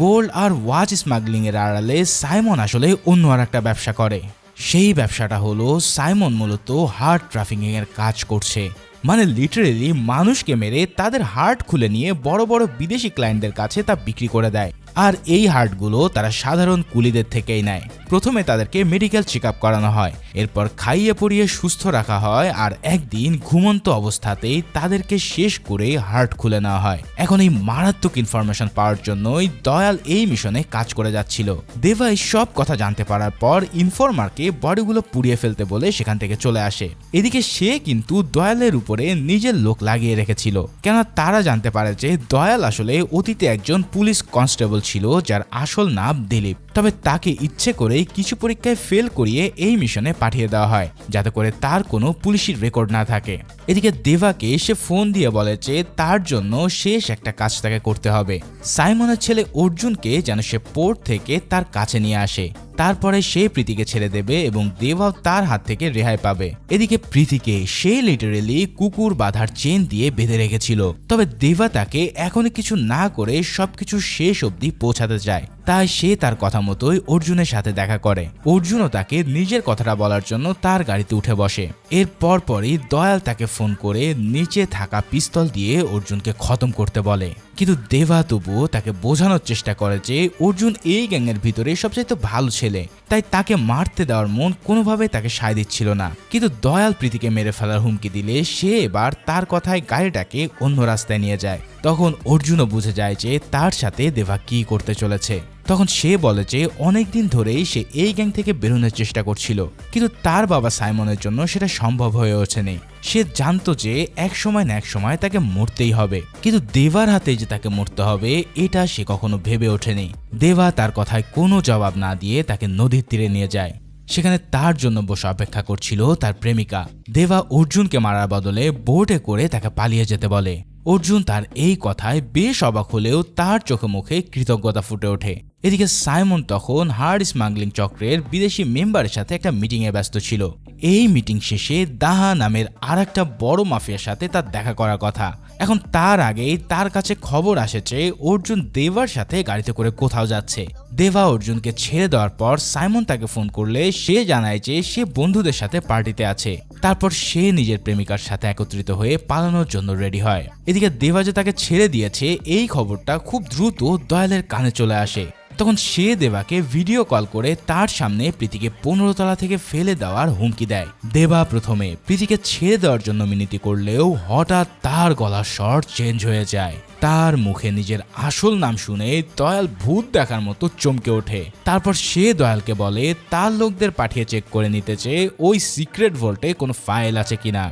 গোল্ড আর ওয়াচ স্মাগলিং এর আড়ালে সাইমন আসলে অন্য আর একটা ব্যবসা করে। সেই ব্যবসাটা হলো সাইমন মূলত হার্ট ট্রাফিকিং এর কাজ করছে। মানে লিটারেলি মানুষকে মেরে তাদের হার্ট খুলে নিয়ে বড় বড় বিদেশি ক্লায়েন্টদের কাছে তা বিক্রি করে দেয়। আর এই হার্টগুলো তারা সাধারণ কুলিদের থেকেই নেয়। প্রথমে তাদেরকে মেডিকেল চেক আপ করানো হয়, এরপর খাইয়ে পরিয়ে সুস্থ রাখা হয়, আর একদিন ঘুমন্ত অবস্থাতেই তাদেরকে শেষ করে হার্ট খুলে নেওয়া হয়। এখন এই মারাত্মক ইনফরমেশন পাওয়ার জন্যই দয়াল এই মিশনে কাজ করে যাচ্ছিল। দেবা এই সব কথা জানতে পারার পর ইনফরমারকে বডিগুলো পুড়িয়ে ফেলতে বলে সেখান থেকে চলে আসে। এদিকে সে কিন্তু দয়ালের উপরে নিজের লোক লাগিয়ে রেখেছিল, কেন তারা জানতে পারে যে দয়াল আসলে অতীতে একজন পুলিশ কনস্টেবল ছিল যার আসল নাম দিলীপ। তবে তাকে ইচ্ছে করেই কিছু পরীক্ষায় ফেল করিয়ে এই মিশনে পাঠিয়ে দেওয়া হয় যাতে করে তার কোনো পুলিশের রেকর্ড না থাকে। এদিকে দেবাকে সে ফোন দিয়ে বলে যে তার জন্য শেষ একটা কাজ তাকে করতে হবে। সাইমনের ছেলে অর্জুনকে যেন সে পোর্ট থেকে তার কাছে নিয়ে আসে, তারপরে সে প্রীতিকে ছেড়ে দেবে এবং দেবাও তার হাত থেকে রেহাই পাবে। এদিকে প্রীতিকে সে লিটারেলি কুকুর বাঁধার চেন দিয়ে বেঁধে রেখেছিল, তবে দেবা তাকে এখনো কিছু না করে সবকিছু শেষ অবধি পৌঁছাতে চায়। তাই সে তার কথা মতোই অর্জুনের সাথে দেখা করে। অর্জুনও তাকে নিজের কথাটা বলার জন্য তার গাড়িতে উঠে বসে। এর পরপরই দয়াল তাকে ফোন করে নিচে থাকা পিস্তল দিয়ে অর্জুনকে খতম করতে বলে, কিন্তু দেবা তবুও তাকে বোঝানোর চেষ্টা করে যে অর্জুন এই গ্যাংয়ের ভিতরে সবচেয়ে ভালো ছেলে, তাই তাকে মারতে দেওয়ার মন কোনোভাবে তাকে সায় দিচ্ছিল না। কিন্তু দয়াল প্রীতিকে মেরে ফেলার হুমকি দিলে সে এবার তার কথায় গাড়িটাকে অন্য রাস্তায় নিয়ে যায়। তখন অর্জুনও বুঝে যায় যে তার সাথে দেবা কি করতে চলেছে। তখন সে বলে যে অনেকদিন ধরেই সে এই গ্যাং থেকে বেরোনোর চেষ্টা করছিল, কিন্তু তার বাবা সাইমনের জন্য সেটা সম্ভব হয়ে ওঠেনি। সে জানতো যে এক সময় না এক সময় তাকে মরতেই হবে, কিন্তু দেবার হাতে যে তাকে মরতে হবে এটা সে কখনো ভেবে ওঠেনি। দেবা তার কথায় কোনো জবাব না দিয়ে তাকে নদীর তীরে নিয়ে যায়। সেখানে তার জন্য বসে অপেক্ষা করছিল তার প্রেমিকা। দেবা অর্জুনকে মারার বদলে বোটে করে তাকে পালিয়ে যেতে বলে। অর্জুন তার এই কথায় বেশ অবাক হলেও তার চোখে মুখে কৃতজ্ঞতা ফুটে ওঠে। এদিকে সাইমন তখন হার্ড স্মাগলিং চক্রের বিদেশি মেম্বারের সাথে একটা মিটিংয়ে ব্যস্ত ছিল। এই মিটিং শেষে দাহা নামের আর একটা বড় মাফিয়ার সাথে তার দেখা করার কথা। এখন তার আগেই তার কাছে খবর আসেছে অর্জুন দেবার সাথে গাড়িতে করে কোথাও যাচ্ছে। দেবা অর্জুনকে ছেড়ে দেওয়ার পর সাইমন তাকে ফোন করলে সে জানায় যে সে বন্ধুদের সাথে পার্টিতে আছে। তারপর সে নিজের প্রেমিকার সাথে একত্রিত হয়ে পালানোর জন্য রেডি হয়। এদিকে দেবা যে তাকে ছেড়ে দিয়েছে এই খবরটা খুব দ্রুত দয়ালের কানে চলে আসে। তখন সে দেবাকে ভিডিও কল করে তার সামনে প্রীতিকে 15 তলা থেকে ফেলে দেওয়ার হুমকি দেয়। দেবা প্রথমে প্রীতিকে ছেড়ে দেওয়ার জন্য মিনতি করলেও হঠাৎ তার গলার স্বর চেঞ্জ হয়ে যায়। তার মুখে নিজের আসল নাম শুনে দয়াল ভূত দেখার মতো চমকে ওঠে। তারপর সে দয়ালকে বলে তার লোকদের পাঠিয়ে চেক করে নিতে চেয়ে ওই সিক্রেট ভল্টে কোনো ফাইল আছে কিনা।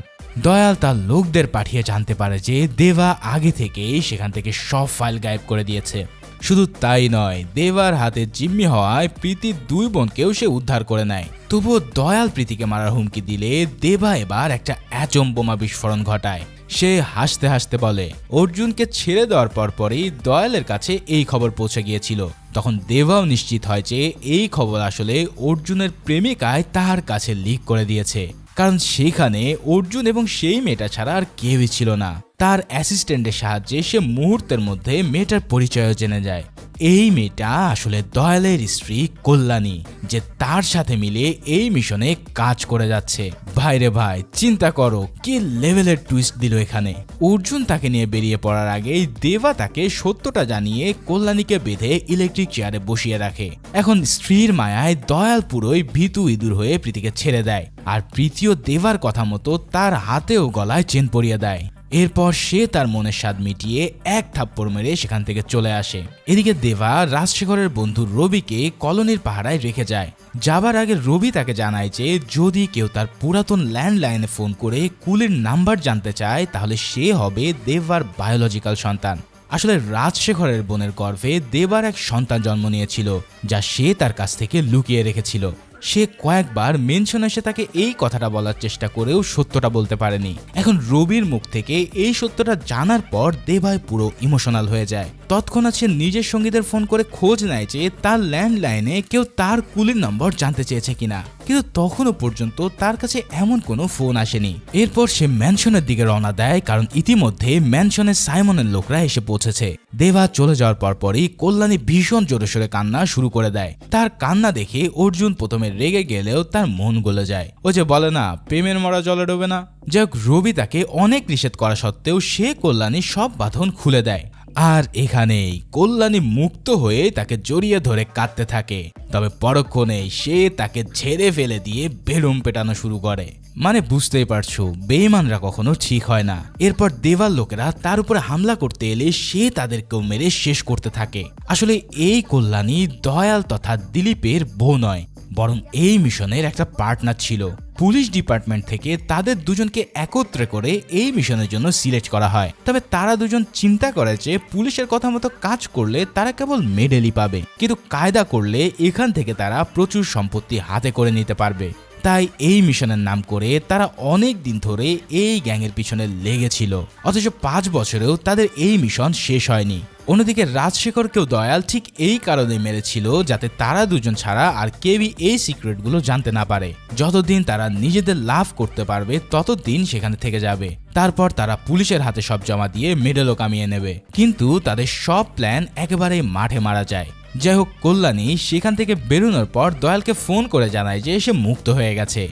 দয়াল তার লোকদের পাঠিয়ে জানতে পারে যে দেবা আগে থেকেই সেখান থেকে সব ফাইল গায়েব করে দিয়েছে। শুধু তাই নয়, দেবার হাতে জিম্মি হওয়ায় প্রীতির 2 বোনকেও সে উদ্ধার করে নেয়। তবুও দয়াল প্রীতিকে মারার হুমকি দিলে দেবা এবার একটা অ্যাটম বোমা বিস্ফোরণ ঘটায়। সে হাসতে হাসতে বলে অর্জুনকে ছেড়ে দেওয়ার পরপরই দয়ালের কাছে এই খবর পৌঁছে গিয়েছিল। তখন দেবাও নিশ্চিত হয় যে এই খবর আসলে অর্জুনের প্রেমিকায় তার কাছে লিক করে দিয়েছে, কারণ সেখানে অর্জুন এবং সেই মেয়েটা ছাড়া আর কেউই ছিল না। তার অ্যাসিস্ট্যান্টের সাহায্যে সে মুহূর্তের মধ্যে মেয়েটার পরিচয় জেনে যায়। এই মেয়েটা আসলে দয়ালের স্ত্রী কল্যাণী, যে তার সাথে মিলে এই মিশনে কাজ করে যাচ্ছে। ভাইরে ভাই, চিন্তা করো কি লেভেলের টুইস্ট দিল এখানে। অর্জুন তাকে নিয়ে বেরিয়ে পড়ার আগেই দেবা তাকে সত্যটা জানিয়ে কল্যাণীকে বেঁধে ইলেকট্রিক চেয়ারে বসিয়ে রাখে। এখন স্ত্রীর মায়ায় দয়াল পুরোই ভীতু ইঁদুর হয়ে প্রীতিকে ছেড়ে দেয়, আর প্রীতিও দেবার কথা মতো তার হাতে ও গলায় চেন পরিয়ে দেয়। এরপর সে তার মনের স্বাদ মিটিয়ে এক থাপ্পড় মেরে সেখান থেকে চলে আসে। এদিকে দেবা রাজশেখরের বন্ধু রবিকে কলোনির পাহারায় রেখে যায়। যাবার আগে রবি তাকে জানায় যে যদি কেউ তার পুরাতন ল্যান্ডলাইনে ফোন করে কুলির নাম্বার জানতে চায় তাহলে সে হবে দেবার বায়োলজিক্যাল সন্তান। আসলে রাজশেখরের বোনের গর্ভে দেবার এক সন্তান জন্ম নিয়েছিল, যা সে তার কাছ থেকে লুকিয়ে রেখেছিল। সে কয়েকবার মেনশন এসে তাকে এই কথাটা বলার চেষ্টা করেও সত্যটা বলতে পারেনি। এখন রবির মুখ থেকে এই সত্যটা জানার পর দেবাই পুরো ইমোশনাল হয়ে যায়। তৎক্ষণাৎ সে নিজের সঙ্গীদের ফোন করে খোঁজ নেয় যে তার ল্যান্ডলাইনে কেউ তার কুলির নম্বর জানতে চেয়েছে কিনা, কিন্তু তখনও পর্যন্ত তার কাছে এমন কোনো ফোন আসেনি। এরপর সে ম্যানশনের দিকে রওনা দেয়, কারণ ইতিমধ্যে ম্যানশনে সাইমনের লোকরা এসে পৌঁছেছে। দেবা চলে যাওয়ার পরপরই কল্যাণী ভীষণ জোরে সোরে কান্না শুরু করে দেয়। তার কান্না দেখে অর্জুন প্রথমে রেগে গেলেও তার মন গলে যায়। ও যে বলে না, প্রেমের মরা জলে ডোবে না। যাই হোক, রবি তাকে অনেক নিষেধ করা সত্ত্বেও সে কল্যাণী সব বাঁধন খুলে দেয়। আর এখানেই কল্যাণী মুক্ত হয়ে তাকে জড়িয়ে ধরে কাঁদতে থাকে। তবে পরক্ষণেই সে তাকে ঝেড়ে ফেলে দিয়ে বেলুম পেটানো শুরু করে। মানে বুঝতেই পারছো, বেঈমানরা কখনো ঠিক হয় না। এরপর দেবার লোকেরা তার উপরে হামলা করতে এলে সে তাদেরকেও মেরে শেষ করতে থাকে। আসলে এই কল্যাণী দয়াল তথা দিলীপের বউ নয়, বরং এই মিশনের একটা পার্টনার ছিল। পুলিশ ডিপার্টমেন্ট থেকে তাদের দুজনকে একত্রে করে এই মিশনের জন্য সিলেক্ট করা হয়। তবে তারা দুজন চিন্তা করে যে পুলিশের কথা মতো কাজ করলে তারা কেবল মেডেলই পাবে, কিন্তু কায়দা করলে এখান থেকে তারা প্রচুর সম্পত্তি হাতে করে নিতে পারবে। তাই এই মিশনের নাম করে তারা অনেক দিন ধরে এই গ্যাংয়ের পিছনে লেগেছিল। অথচ 5 বছরেও তাদের এই মিশন শেষ হয়নি। অন্যদিকে রাজশেখরকেও দয়াল ঠিক এই কারণে মেরেছিল, যাতে তারা দুজন ছাড়া আর কেউই এই সিক্রেটগুলো জানতে না পারে। যতদিন তারা নিজেদের লাভ করতে পারবে ততদিন সেখানে থেকে যাবে। তারপর তারা পুলিশের হাতে সব জমা দিয়ে মেডেলও কামিয়ে নেবে। কিন্তু তাদের সব প্ল্যান একেবারেই মাঠে মারা যায়। যাই হোক, কল্যাণী সেখান থেকে বেরোনোর পর দয়ালকে ফোন করে জানায় যে সে মুক্ত হয়ে গেছে।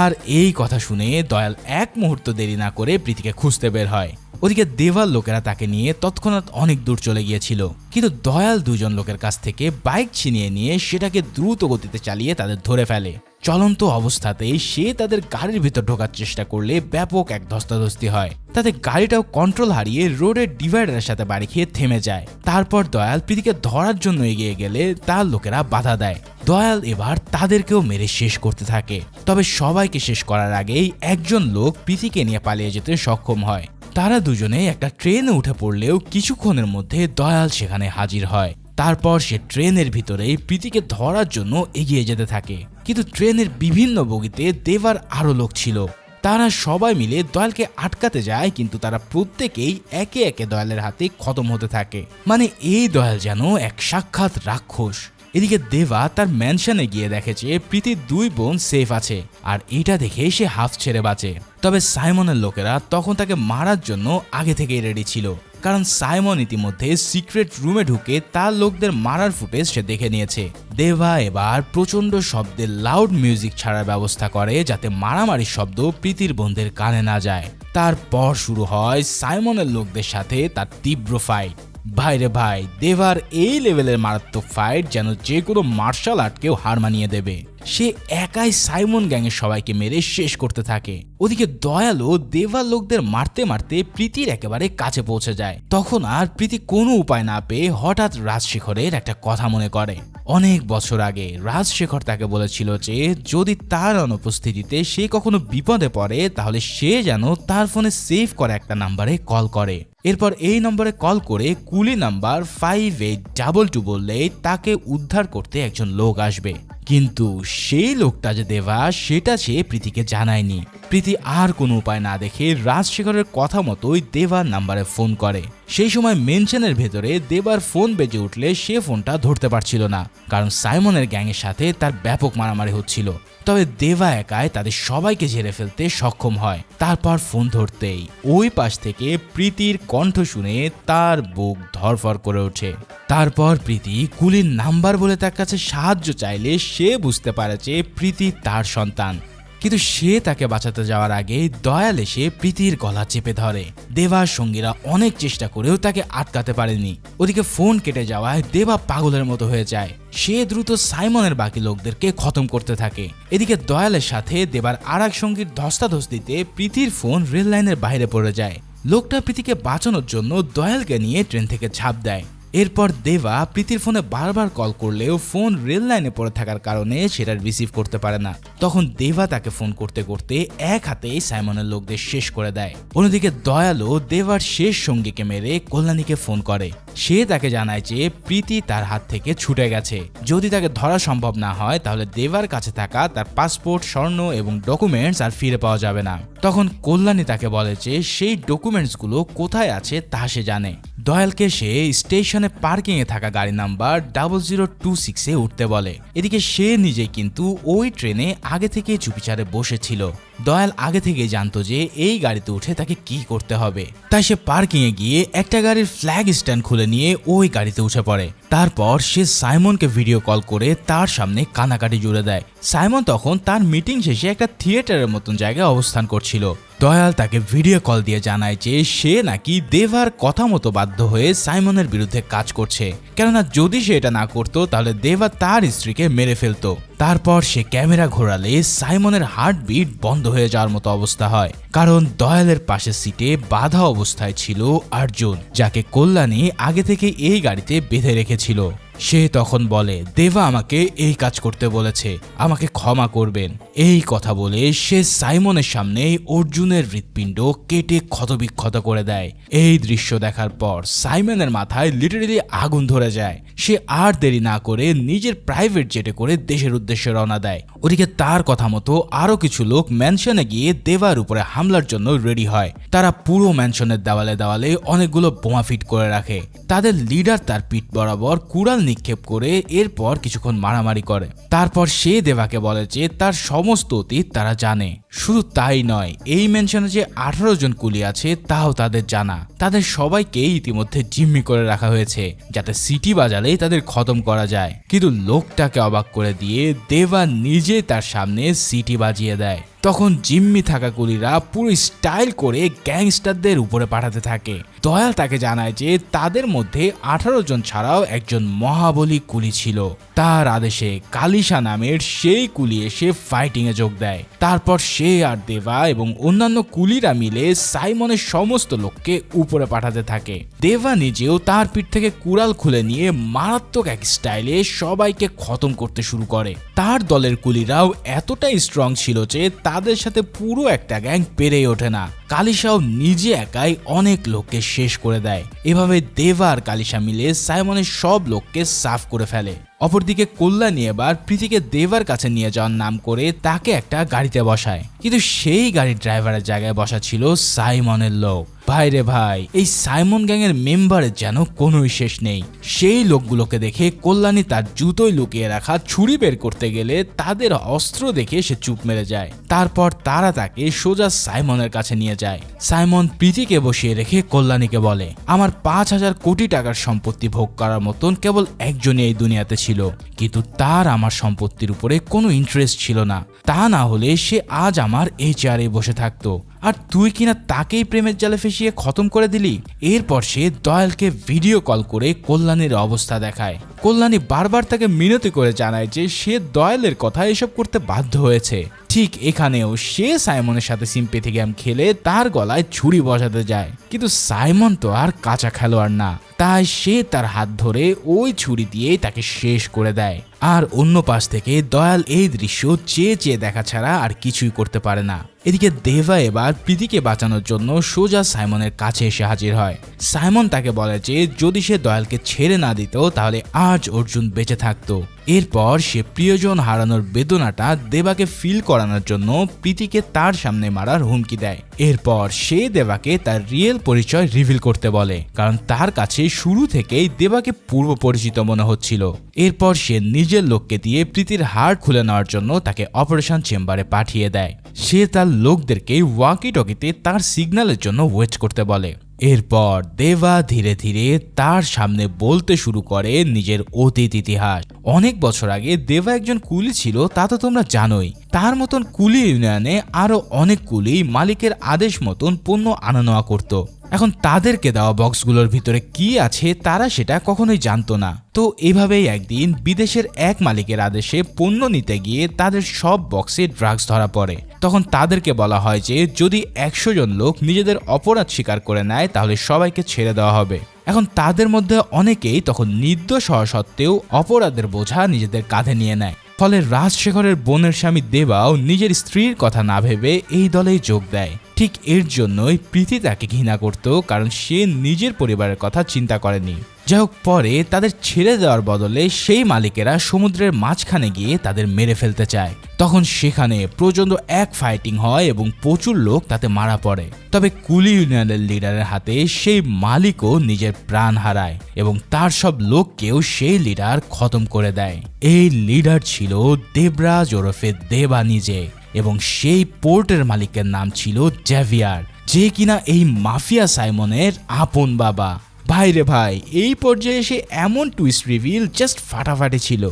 আর এই কথা শুনে দয়াল এক মুহূর্ত দেরি না করে প্রীতিকে খুঁজতে বের হয়। ওদিকে দেবার লোকেরা তাকে নিয়ে তৎক্ষণাৎ অনেক দূর চলে গিয়েছিল, কিন্তু দয়াল দুজন লোকের কাছ থেকে বাইক ছিনিয়ে নিয়ে সেটাকে দ্রুত গতিতে চালিয়ে তাদের ধরে ফেলে। চলন্ত অবস্থাতেই সে তাদের গাড়ির ভিতর ঢোকার চেষ্টা করলে ব্যাপক এক ধস্তাধস্তি হয়। তাতে গাড়িটাও কন্ট্রোল হারিয়ে রোডের ডিভাইডারের সাথে বাড়ি খেয়ে থেমে যায়। তারপর দয়াল প্রীতিকে ধরার জন্য এগিয়ে গেলে তার লোকেরা বাধা দেয়। দয়াল এবার তাদেরকেও মেরে শেষ করতে থাকে। তবে সবাইকে শেষ করার আগেই একজন লোক প্রীতিকে নিয়ে পালিয়ে যেতে সক্ষম হয়। তারা দুজনে একটা ট্রেনে উঠে পড়লেও কিছুক্ষণের মধ্যে দয়াল সেখানে হাজির হয়। তারপর সে ট্রেনের ভিতরেই প্রীতিকে ধরার জন্য এগিয়ে যেতে থাকে। কিন্তু ট্রেনের বিভিন্ন বগিতে দেবার আরো লোক ছিল। তারা সবাই মিলে দয়ালকে আটকাতে যায়, কিন্তু তারা প্রত্যেকেই একে একে দয়ালের হাতে খতম হতে থাকে। মানে এই দয়াল যেন এক সাক্ষাৎ রাক্ষস। এদিকে দেবা তার ম্যানশনে গিয়ে দেখে যে প্রীতির 2 বোন সেফ আছে, আর এটা দেখে সে হাফ ছেড়ে বাঁচে। তবে সাইমনের লোকেরা তখন তাকে মারার জন্য আগে থেকেই রেডি ছিল, কারণ সাইমন ইতিমধ্যে সিক্রেট রুমে ঢুকে তার লোকদের মারার ফুটেজ সে দেখে নিয়েছে। দেবা এবার প্রচন্ড শব্দের লাউড মিউজিক ছাড়ার ব্যবস্থা করে, যাতে মারামারির শব্দ প্রীতির বোনদের কানে না যায়। তারপর শুরু হয় সাইমনের লোকদের সাথে তার তীব্র ফাইট। ভাইরে ভাই, দেবার এই লেভেলের মারাত্মক ফাইট যেন যে কোনো মার্শাল আর্টকেও হার মানিয়ে দেবে। সে একাই সাইমন গ্যাংয়ের সবাইকে মেরে শেষ করতে থাকে। ওদিকে দয়ালও দেবার লোকদের মারতে মারতে প্রীতির একেবারে কাছে পৌঁছে যায়। তখন আর প্রীতি কোনো উপায় না পেয়ে হঠাৎ রাজশেখরের একটা কথা মনে করে। অনেক বছর আগে রাজশেখর তাকে বলেছিল যে যদি তার অনুপস্থিতিতে সে কখনো বিপদে পড়ে তাহলে সে যেন তার ফোনে সেভ করা একটা নাম্বারে কল করে। এরপর এই নম্বরে কল করে কুলি নাম্বার 5822 বললেই তাকে উদ্ধার করতে একজন লোক আসবে। কিন্তু সেই লোকটা যে দেবা সেটা সে প্রীতিকে জানায়নি। প্রীতি আর কোনো উপায় না দেখে রাজশেখরের কথা মতোই দেবার নাম্বারে ফোন করে। সেই সময় মেনশনের ভেতরে দেবার ফোন বেজে উঠলে সে ফোনটা ধরতে পারছিল না, কারণ সাইমনের গ্যাংয়ের সাথে তার ব্যাপক মারামারি হচ্ছিল। তবে দেবা একাই তাদের সবাইকে ঝেড়ে ফেলতে সক্ষম হয়। তারপর ফোন ধরতেই ওই পাশ থেকে প্রীতির কণ্ঠ শুনে তার বুক ধরফর করে ওঠে। তারপর প্রীতি কুলির নাম্বার বলে তার কাছে সাহায্য চাইলে সে বুঝতে পারে যে প্রীতি তার সন্তান। কিন্তু সে তাকে বাঁচাতে যাওয়ার আগে দয়াল এসে প্রীতির গলা চেপে ধরে। দেবার সঙ্গীরা অনেক চেষ্টা করেও তাকে আটকাতে পারেনি। ওদিকে ফোন কেটে যাওয়ায় দেবা পাগলের মতো হয়ে যায়। সে দ্রুত সাইমনের বাকি লোকদেরকে খতম করতে থাকে। এদিকে দয়ালের সাথে দেবার আর এক সঙ্গীর ধস্তাধস্তিতে প্রীতির ফোন রেল লাইনের বাইরে পড়ে যায়। লোকটা প্রীতিকে বাঁচানোর জন্য দয়ালকে নিয়ে ট্রেন থেকে ঝাঁপ দেয়। এরপর দেবা প্রীতির ফোনে বারবার কল করলেও ফোন রেল লাইনে পড়ে থাকার কারণে সেটা রিসিভ করতে পারে না। তখন দেবা তাকে ফোন করতে করতে এক হাতেই সাইমনের লোকদের শেষ করে দেয়। অন্যদিকে দয়ালও দেবার শেষ সঙ্গীকে মেরে কল্যাণীকে ফোন করে। সে তাকে জানায় যে প্রীতি তার হাত থেকে ছুটে গেছে। যদি তাকে ধরা সম্ভব না হয় তাহলে দেবার কাছে থাকা তার পাসপোর্ট, স্বর্ণ এবং ডকুমেন্টস আর ফিরে পাওয়া যাবে না। তখন কল্যাণী তাকে বলে যে সেই ডকুমেন্টসগুলো কোথায় আছে তা সে জানে। দয়ালকে সে স্টেশনে পার্কিংয়ে থাকা গাড়ি নাম্বার 0026-এ উঠতে বলে। এদিকে সে নিজে কিন্তু ওই ট্রেনে আগে থেকে চুপিচারে বসেছিল। দয়াল আগে থেকেই জানতো যে এই গাড়িতে উঠে তাকে কি করতে হবে, তাই সে পার্কিংয়ে গিয়ে একটা গাড়ির ফ্ল্যাগ স্ট্যান্ড খুলে নিয়ে ওই গাড়িতে উঠে পড়ে। তারপর সে সাইমনকে ভিডিও কল করে তার সামনে কানাকাটি জুড়ে দেয়। সাইমন তখন তার মিটিং শেষে একটা থিয়েটারের মতন জায়গায় অবস্থান করছিল। দয়াল তাকে ভিডিও কল দিয়ে জানায় যে সে নাকি দেভার কথা মতো বাধ্য হয়ে সাইমনের বিরুদ্ধে কাজ করছে, কেননা যদি সে এটা না করতো তাহলে দেভা তার স্ত্রীকে মেরে ফেলতো। তারপর সে ক্যামেরা ঘোরালে সাইমনের হার্টবিট বন্ধ হয়ে যাওয়ার মতো অবস্থা হয়, কারণ দয়ালের পাশের সিটে বাধা অবস্থায় ছিল অর্জুন, যাকে কল্যাণী আগে থেকে এই গাড়িতে বেঁধে রেখেছিল। সে তখন বলে দেবা আমাকে এই কাজ করতে বলেছে, আমাকে ক্ষমা করবেন। এই কথা বলে সে সাইমনের সামনে অর্জুনের হৃৎপিণ্ড কেটে ক্ষতবিক্ষত করে দেয়। এই দৃশ্য দেখার পর সাইমনের মাথায় লিটারেলি আগুন ধরে যায়। সে আর দেরি না করে নিজের প্রাইভেট জেটে করে দেশের উদ্দেশ্যে রওনা দেয়। ওদিকে তার কথা মতো আরো কিছু লোক ম্যানশনে গিয়ে দেবার উপরে হামলার জন্য রেডি হয়। তারা পুরো ম্যানশনের দেওয়ালে দেওয়ালে অনেকগুলো বোমা ফিট করে রাখে। তাদের লিডার তার পিঠ বরাবর কুড়াল নিক্ষেপ করে এরপর কিছুক্ষণ মারামারি করে। তারপর সে দেবাকে বলে যে তার সমস্ত অতীত তারা জানে। শুধু তাই নয়, এই ম্যানশনে যে 18 জন কুলি আছে তাও তাদের জানা। তাদের সবাইকে ইতিমধ্যে জিম্মি করে রাখা হয়েছে যাতে সিটি বাজালেই তাদের খতম করা যায়। কিন্তু লোকটাকে অবাক করে দিয়ে দেবা নিজে তার সামনে সিটি বাজিয়ে দেয়। তখন জিম্মি থাকা কুলিরা পুরো স্টাইল করে গ্যাংস্টারদের উপরে পাঠাতে থাকে। দয়াল তাকে জানায় যে তাদের মধ্যে 18 জন ছাড়াও একজন মহাবলী কুলি ছিল। তার আদেশে কালিশা নামের সেই কুলি এসে ফাইটিং এ যোগ দেয়। তারপর সে আর দেবা এবং অন্যান্য কুলিরা মিলে সাইমনের সমস্ত লোককে উপরে পাঠাতে থাকে। দেবা নিজেও তার পিঠ থেকে কুড়াল খুলে নিয়ে মারাত্মক এক স্টাইলে সবাইকে খতম করতে শুরু করে। তার দলের কুলিরাও এতটাই স্ট্রং ছিল যে তাদের সাথে পুরো একটা গ্যাং পেরে ওঠে না। কালিশাও নিজে একাই অনেক লোককে শেষ করে দেয়। এভাবে দেবা আর কালিশা মিলে সাইমনের সব লোককে সাফ করে ফেলে। অপরদিকে কল্যাণী এবার প্রীতিকে দেবার কাছে নিয়ে যাওয়ার নাম করে তাকে একটা গাড়িতে বসায়, কিন্তু সেই গাড়ির ড্রাইভারের জায়গায় বসা ছিল সাইমনের লোক। ভাই রে ভাই, এই সাইমন গ্যাংয়ের মেম্বারের যেন কোনোই শেষ নেই। সেই লোকগুলোকে দেখে কল্যাণী তার জুতোয় লুকিয়ে রাখা ছুরি বের করতে গেলে তাদের অস্ত্র দেখে সে চুপ মেরে যায়। তারপর তারা তাকে সোজা সাইমনের কাছে নিয়ে যায়। সাইমন প্রীতিকে বসিয়ে রেখে কল্যাণীকে বলে, আমার 5000 কোটি টাকার সম্পত্তি ভোগ করার মতন কেবল একজনই এই দুনিয়াতে ছিল, কিন্তু তার আমার সম্পত্তির উপরে কোনো ইন্টারেস্ট ছিল না। তা না হলে সে আজ আমার এই চেয়ারে বসে থাকতো, আর তুই কিনা তাকেই প্রেমের জালে ফেসিয়ে খতম করে দিলি। এরপর সে দয়ালকে ভিডিও কল করে কল্যাণীর অবস্থা দেখায়। কল্যাণী বারবার তাকে মিনতি করে জানায় যে সে দয়ালের কথা এসব করতে বাধ্য হয়েছে। ঠিক এখানেও সে সাইমনের সাথে সিম্পেথি গেম খেলে তার গলায় ছুরি বসাতে যায়, কিন্তু সাইমন তো আর কাঁচা খেলোয়াড় না, তাই সে তার হাত ধরে ওই ছুরি দিয়ে তাকে শেষ করে দেয়। আর অন্য পাশ থেকে দয়াল এই দৃশ্য চেয়ে চেয়ে দেখা ছাড়া আর কিছুই করতে পারে না। এদিকে দেবা এবার প্রীতিকে বাঁচানোর জন্য সোজা সাইমনের কাছে এসে হাজির হয়। সাইমন তাকে বলে যে যদি সে দয়ালকে ছেড়ে না দিত তাহলে আজ অর্জুন বেঁচে থাকতো। এরপর সে প্রিয়জন হারানোর বেদনাটা দেবাকে ফিল করানোর জন্য প্রীতিকে তার সামনে মারার হুমকি দেয়। এরপর সে দেবাকে তার রিয়েল পরিচয় রিভিল করতে বলে, কারণ তার কাছে শুরু থেকেই দেবাকে পূর্ব পরিচিত মনে হচ্ছিল। এরপর সে নিজের লোককে দিয়ে প্রীতির হার্ট খুলে নেওয়ার জন্য তাকে অপারেশন চেম্বারে পাঠিয়ে দেয়। সে তার লোকদেরকে ওয়াকি টকিতে তার সিগন্যালের জন্য ওয়েট করতে বলে। এরপর দেবা ধীরে ধীরে তার সামনে বলতে শুরু করে নিজের অতীত ইতিহাস। অনেক বছর আগে দেবা একজন কুলি ছিল, তা তো তোমরা জানোই। তার মতন কুলি ইউনিয়নে আরো অনেক কুলি মালিকের আদেশ মতন পণ্য আনা নেওয়া করত। এখন তাদেরকে দেওয়া বক্সগুলোর ভিতরে কি আছে তারা সেটা কখনোই জানতো না। তো এভাবেই একদিন বিদেশের এক মালিকের আদেশে পণ্য নিতে গিয়ে তাদের সব বক্সে ড্রাগস ধরা পড়ে। তখন তাদেরকে বলা হয় যে যদি 100 জন লোক নিজেদের অপরাধ স্বীকার করে নেয় তাহলে সবাইকে ছেড়ে দেওয়া হবে। এখন তাদের মধ্যে অনেকেই তখন নির্দোষ হওয়া সত্ত্বেও অপরাধের বোঝা নিজেদের কাঁধে নিয়ে নেয়। ফলে রাজশেখরের বোনের স্বামী দেবাও নিজের স্ত্রীর কথা না ভেবে এই দলেই যোগ দেয়। ঠিক এর জন্যই প্রীতি তাকে ঘৃণা করত, কারণ সে নিজের পরিবারের কথা চিন্তা করেনি। যাই হোক, পরে তাদের ছেড়ে দেওয়ার বদলে সেই মালিকেরা সমুদ্রের মাঝখানে গিয়ে তাদের মেরে ফেলতে চায়। তখন সেখানে প্রচণ্ড এক ফাইটিং হয় এবং প্রচুর লোক তাতে মারা পড়ে। তবে কুলি ইউনিয়নের লিডারের হাতে সেই মালিকও নিজের প্রাণ হারায় এবং তার সব লোককেও সেই লিডার খতম করে দেয়। এই লিডার ছিল দেবরাজ ওরফে দেবা নিজে, এবং সেই পোর্টের মালিকের নাম ছিল জেভিয়ার, যে কিনা এই মাফিয়া সাইমনের আপন বাবা। ভাই রে ভাই, এই পর্যায়ে এসে এমন টুইস্ট রিভিল জাস্ট ফাটাফাটি ছিল।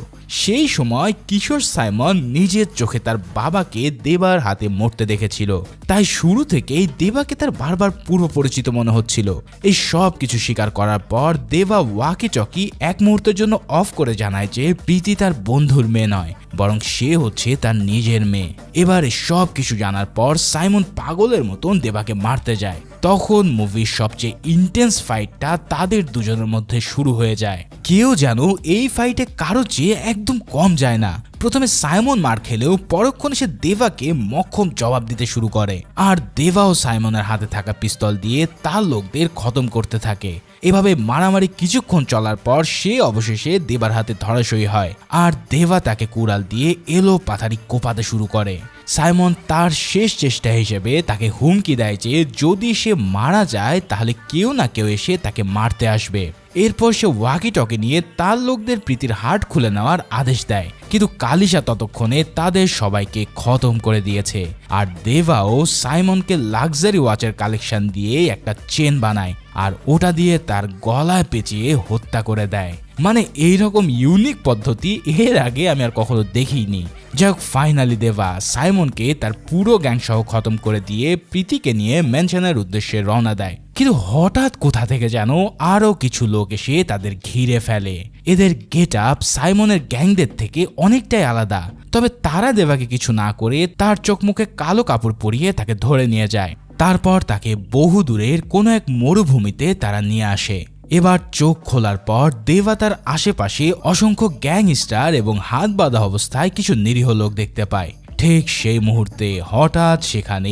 সেই সময় কিশোর সাইমন নিজের চোখে তার বাবাকে দেবার হাতে মরতে দেখেছিল, তাই শুরু থেকেই দেবাকে তার বারবার পূর্ব পরিচিত মনে হচ্ছিল। এই সব কিছু স্বীকার করার পর দেবা ওয়াকি টকি এক মুহূর্তের জন্য অফ করে জানায় যে প্রীতি তার বন্ধুর মেয়ে নয়, বরং সে হচ্ছে তার নিজের মেয়ে। এবারে সব কিছু জানার পর সাইমন পাগলের মতন দেবাকে মারতে যায়। তখন মুভির সবচেয়ে ইন্টেন্স ফাইটটা তাদের দুজনের মধ্যে শুরু হয়ে যায়। কেউ যেন এই ফাইটে কারো চেয়ে একদম কম যায় না। প্রথমে সাইমন মার খেলেও পরক্ষণে সে দেবাকে মক্ষম জবাব দিতে শুরু করে, আর দেবাও সাইমনের হাতে থাকা পিস্তল দিয়ে তার লোকদের খতম করতে থাকে। এভাবে মারামারি কিছুক্ষণ চলার পর সে অবশেষে দেবার হাতে ধরাশয়ী হয়, আর দেবা তাকে কুড়াল দিয়ে এলো পাথারি কোপাতে শুরু করে। সাইমন তার শেষ চেষ্টা হিসেবে তাকে হুমকি দেয় যে যদি সে মারা যায় তাহলে কেউ না কেউ এসে তাকে মারতে আসবে। এরপর সে ওয়াকি টকি নিয়ে তার লোকদের প্রীতির হাট খুলে নেওয়ার আদেশ দেয়, কিন্তু কালিশা ততক্ষণে তাদের সবাইকে খতম করে দিয়েছে। আর দেবাও সাইমনকে লাক্সারি ওয়াচের কালেকশন দিয়ে একটা চেন বানায়, আর ওটা দিয়ে তার গলায় পেঁচিয়ে হত্যা করে দেয়। মানে এইরকম ইউনিক পদ্ধতি এর আগে আমি আর কখনো দেখিনি। যাই হোক, ফাইনালি দেবা সাইমনকে তার পুরো গ্যাং সহ খতম করে দিয়ে প্রীতিকে নিয়ে ম্যানশনের উদ্দেশ্যে রওনা দেয়। কিন্তু হঠাৎ কোথা থেকে যেন আরো কিছু লোক এসে তাদের ঘিরে ফেলে। এদের গেট আপ সাইমনের গ্যাংদের থেকে অনেকটাই আলাদা, তবে তারা দেবাকে কিছু না করে তার চোখ মুখে কালো কাপড় পরিয়ে তাকে ধরে নিয়ে যায়। তারপর তাকে বহু দূরের কোনো এক মরুভূমিতে তারা নিয়ে আসে। এবার চোখ খোলার পর দেবা তার আশেপাশে অসংখ্য গ্যাংস্টার এবং হাত বাঁধা অবস্থায় কিছু নিরীহ লোক দেখতে পায়। ঠিক সেই মুহূর্তে হঠাৎ সেখানে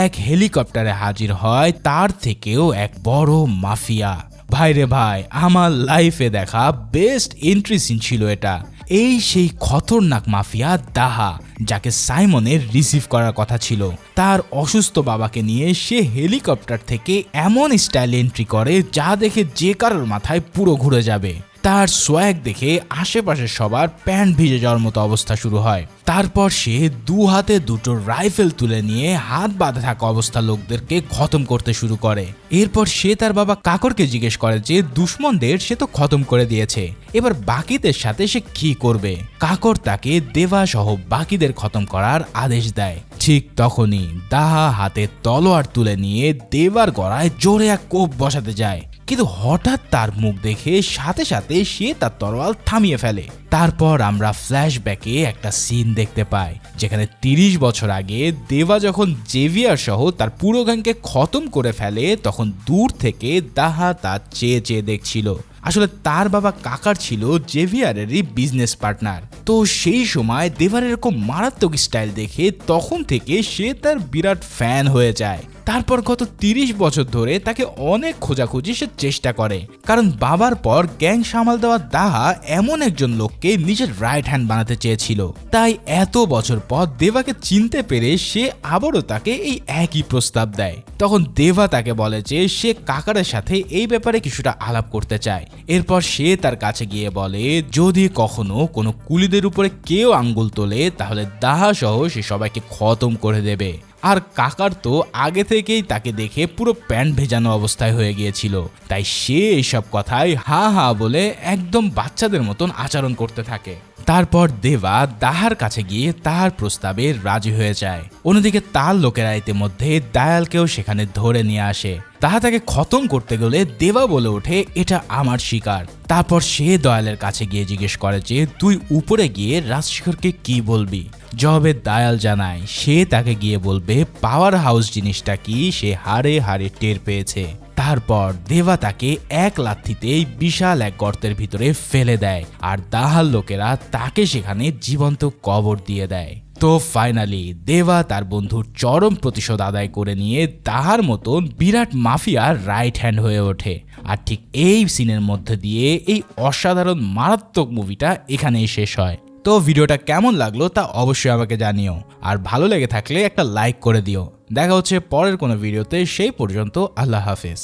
এক হেলিকপ্টারে হাজির হয় তার থেকেও এক বড় মাফিয়া। ভাইরে ভাই, আমার লাইফে দেখা বেস্ট এন্ট্রি সিন ছিল এটা। এই সেই খতরনাক মাফিয়া দাহা, যাকে সাইমনের রিসিভ করার কথা ছিল। তার অসুস্থ বাবাকে নিয়ে সে হেলিকপ্টার থেকে এমন স্টাইল এন্ট্রি করে যা দেখে যে কারোর মাথায় পুরো ঘুরে যাবে। তার সোয়াগ দেখে আশেপাশে সবার প্যান্ট ভিজে যাওয়ার মতো অবস্থা শুরু হয়। তারপর সে দু হাতে দুটো রাইফেল তুলে নিয়ে হাত বাঁধা থাকা অবস্থা লোকদেরকে খতম করতে শুরু করে। এরপর সে তার বাবা কাকরকে জিজ্ঞেস করে যে দুশ্মনদের সে তো খতম করে দিয়েছে, এবার বাকিদের সাথে সে কি করবে। কাকর তাকে দেবা সহ বাকিদের খতম করার আদেশ দেয়। ঠিক তখনই দাহা হাতে তলোয়ার তুলে নিয়ে দেবার গলায় জোরে এক কোপ বসাতে যায়, কিন্তু হঠাৎ তার মুখ দেখে সাথে সাথে সে তার তরোয়াল থামিয়ে ফেলে। তারপর আমরা ফ্ল্যাশব্যাকে একটা সিন দেখতে পাই, যেখানে 30 বছর আগে দেবা যখন জেভিয়ার সহ তার পুরো গ্যাংকে খতম করে ফেলে, তখন দূর থেকে দাহা তার চেয়ে চেয়ে দেখছিল। আসলে তার বাবা কাকার ছিল জেভিয়ারেরই বিজনেস পার্টনার। তো সেই সময় দেবার এরকম মারাত্মক স্টাইল দেখে তখন থেকে সে তার বিরাট ফ্যান হয়ে যায়। তারপর গত 30 বছর ধরে তাকে অনেক খোঁজাখুঁজি সে চেষ্টা করে, কারণ বাবার পর গ্যাং সামাল দেওয়া দাহা এমন একজন লোককে নিজের রাইট হ্যান্ড বানাতে চেয়েছিল। তাই এত বছর পর দেবাকে চিনতে পেরে সে আবারও তাকে এই একই প্রস্তাব দেয়। তখন দেবা তাকে বলে যে সে কাকারের সাথে এই ব্যাপারে কিছুটা আলাপ করতে চায়। এরপর সে তার কাছে গিয়ে বলে যদি কখনো কোনো কুলিদের উপরে কেউ আঙ্গুল তোলে তাহলে দাহা সহ সে সবাইকে খতম করে দেবে। আর কাকার তো আগে থেকেই তাকে দেখে পুরো প্যান্ট ভেজানো অবস্থায় হয়ে গিয়েছিল, তাই সে এইসব কথায় হা হা বলে একদম বাচ্চাদের মতন আচরণ করতে থাকে। তারপর দেবা দাহার কাছে গিয়ে তার প্রস্তাবে রাজি হয়ে যায়। অন্যদিকে তার লোকেরা ইতিমধ্যে দায়ালকেও সেখানে ধরে নিয়ে আসে। তাহা তাকে খতম করতে গেলে দেবা বলে ওঠে এটা আমার শিকার। তারপর সে দয়ালের কাছে গিয়ে জিজ্ঞেস করে যে তুই উপরে গিয়ে রাজশেখরকে কি বলবি। জবাবে দায়াল জানায় সে তাকে গিয়ে বলবে পাওয়ার হাউস জিনিসটা কি সে হাড়ে হাড়ে টের পেয়েছে। তারপর দেবা তাকে এক লাথিতেই বিশাল এক গর্তের ভিতরে ফেলে দেয়, আর দাহার লোকেরা তাকে সেখানে জীবন্ত কবর দিয়ে দেয়। তো ফাইনালি দেবা তার বন্ধুর চরম প্রতিশোধ আদায় করে নিয়ে তাহার মতন বিরাট মাফিয়ার রাইট হ্যান্ড হয়ে ওঠে। আর ঠিক এই সিনের মধ্যে দিয়ে এই অসাধারণ মারাত্মক মুভিটা এখানেই শেষ হয়। তো ভিডিওটা কেমন লাগলো তা অবশ্যই আমাকে জানিও, আর ভালো লেগে থাকলে একটা লাইক করে দিও। দেখা হচ্ছে পরের কোনো ভিডিওতে, সেই পর্যন্ত আল্লাহ হাফেজ।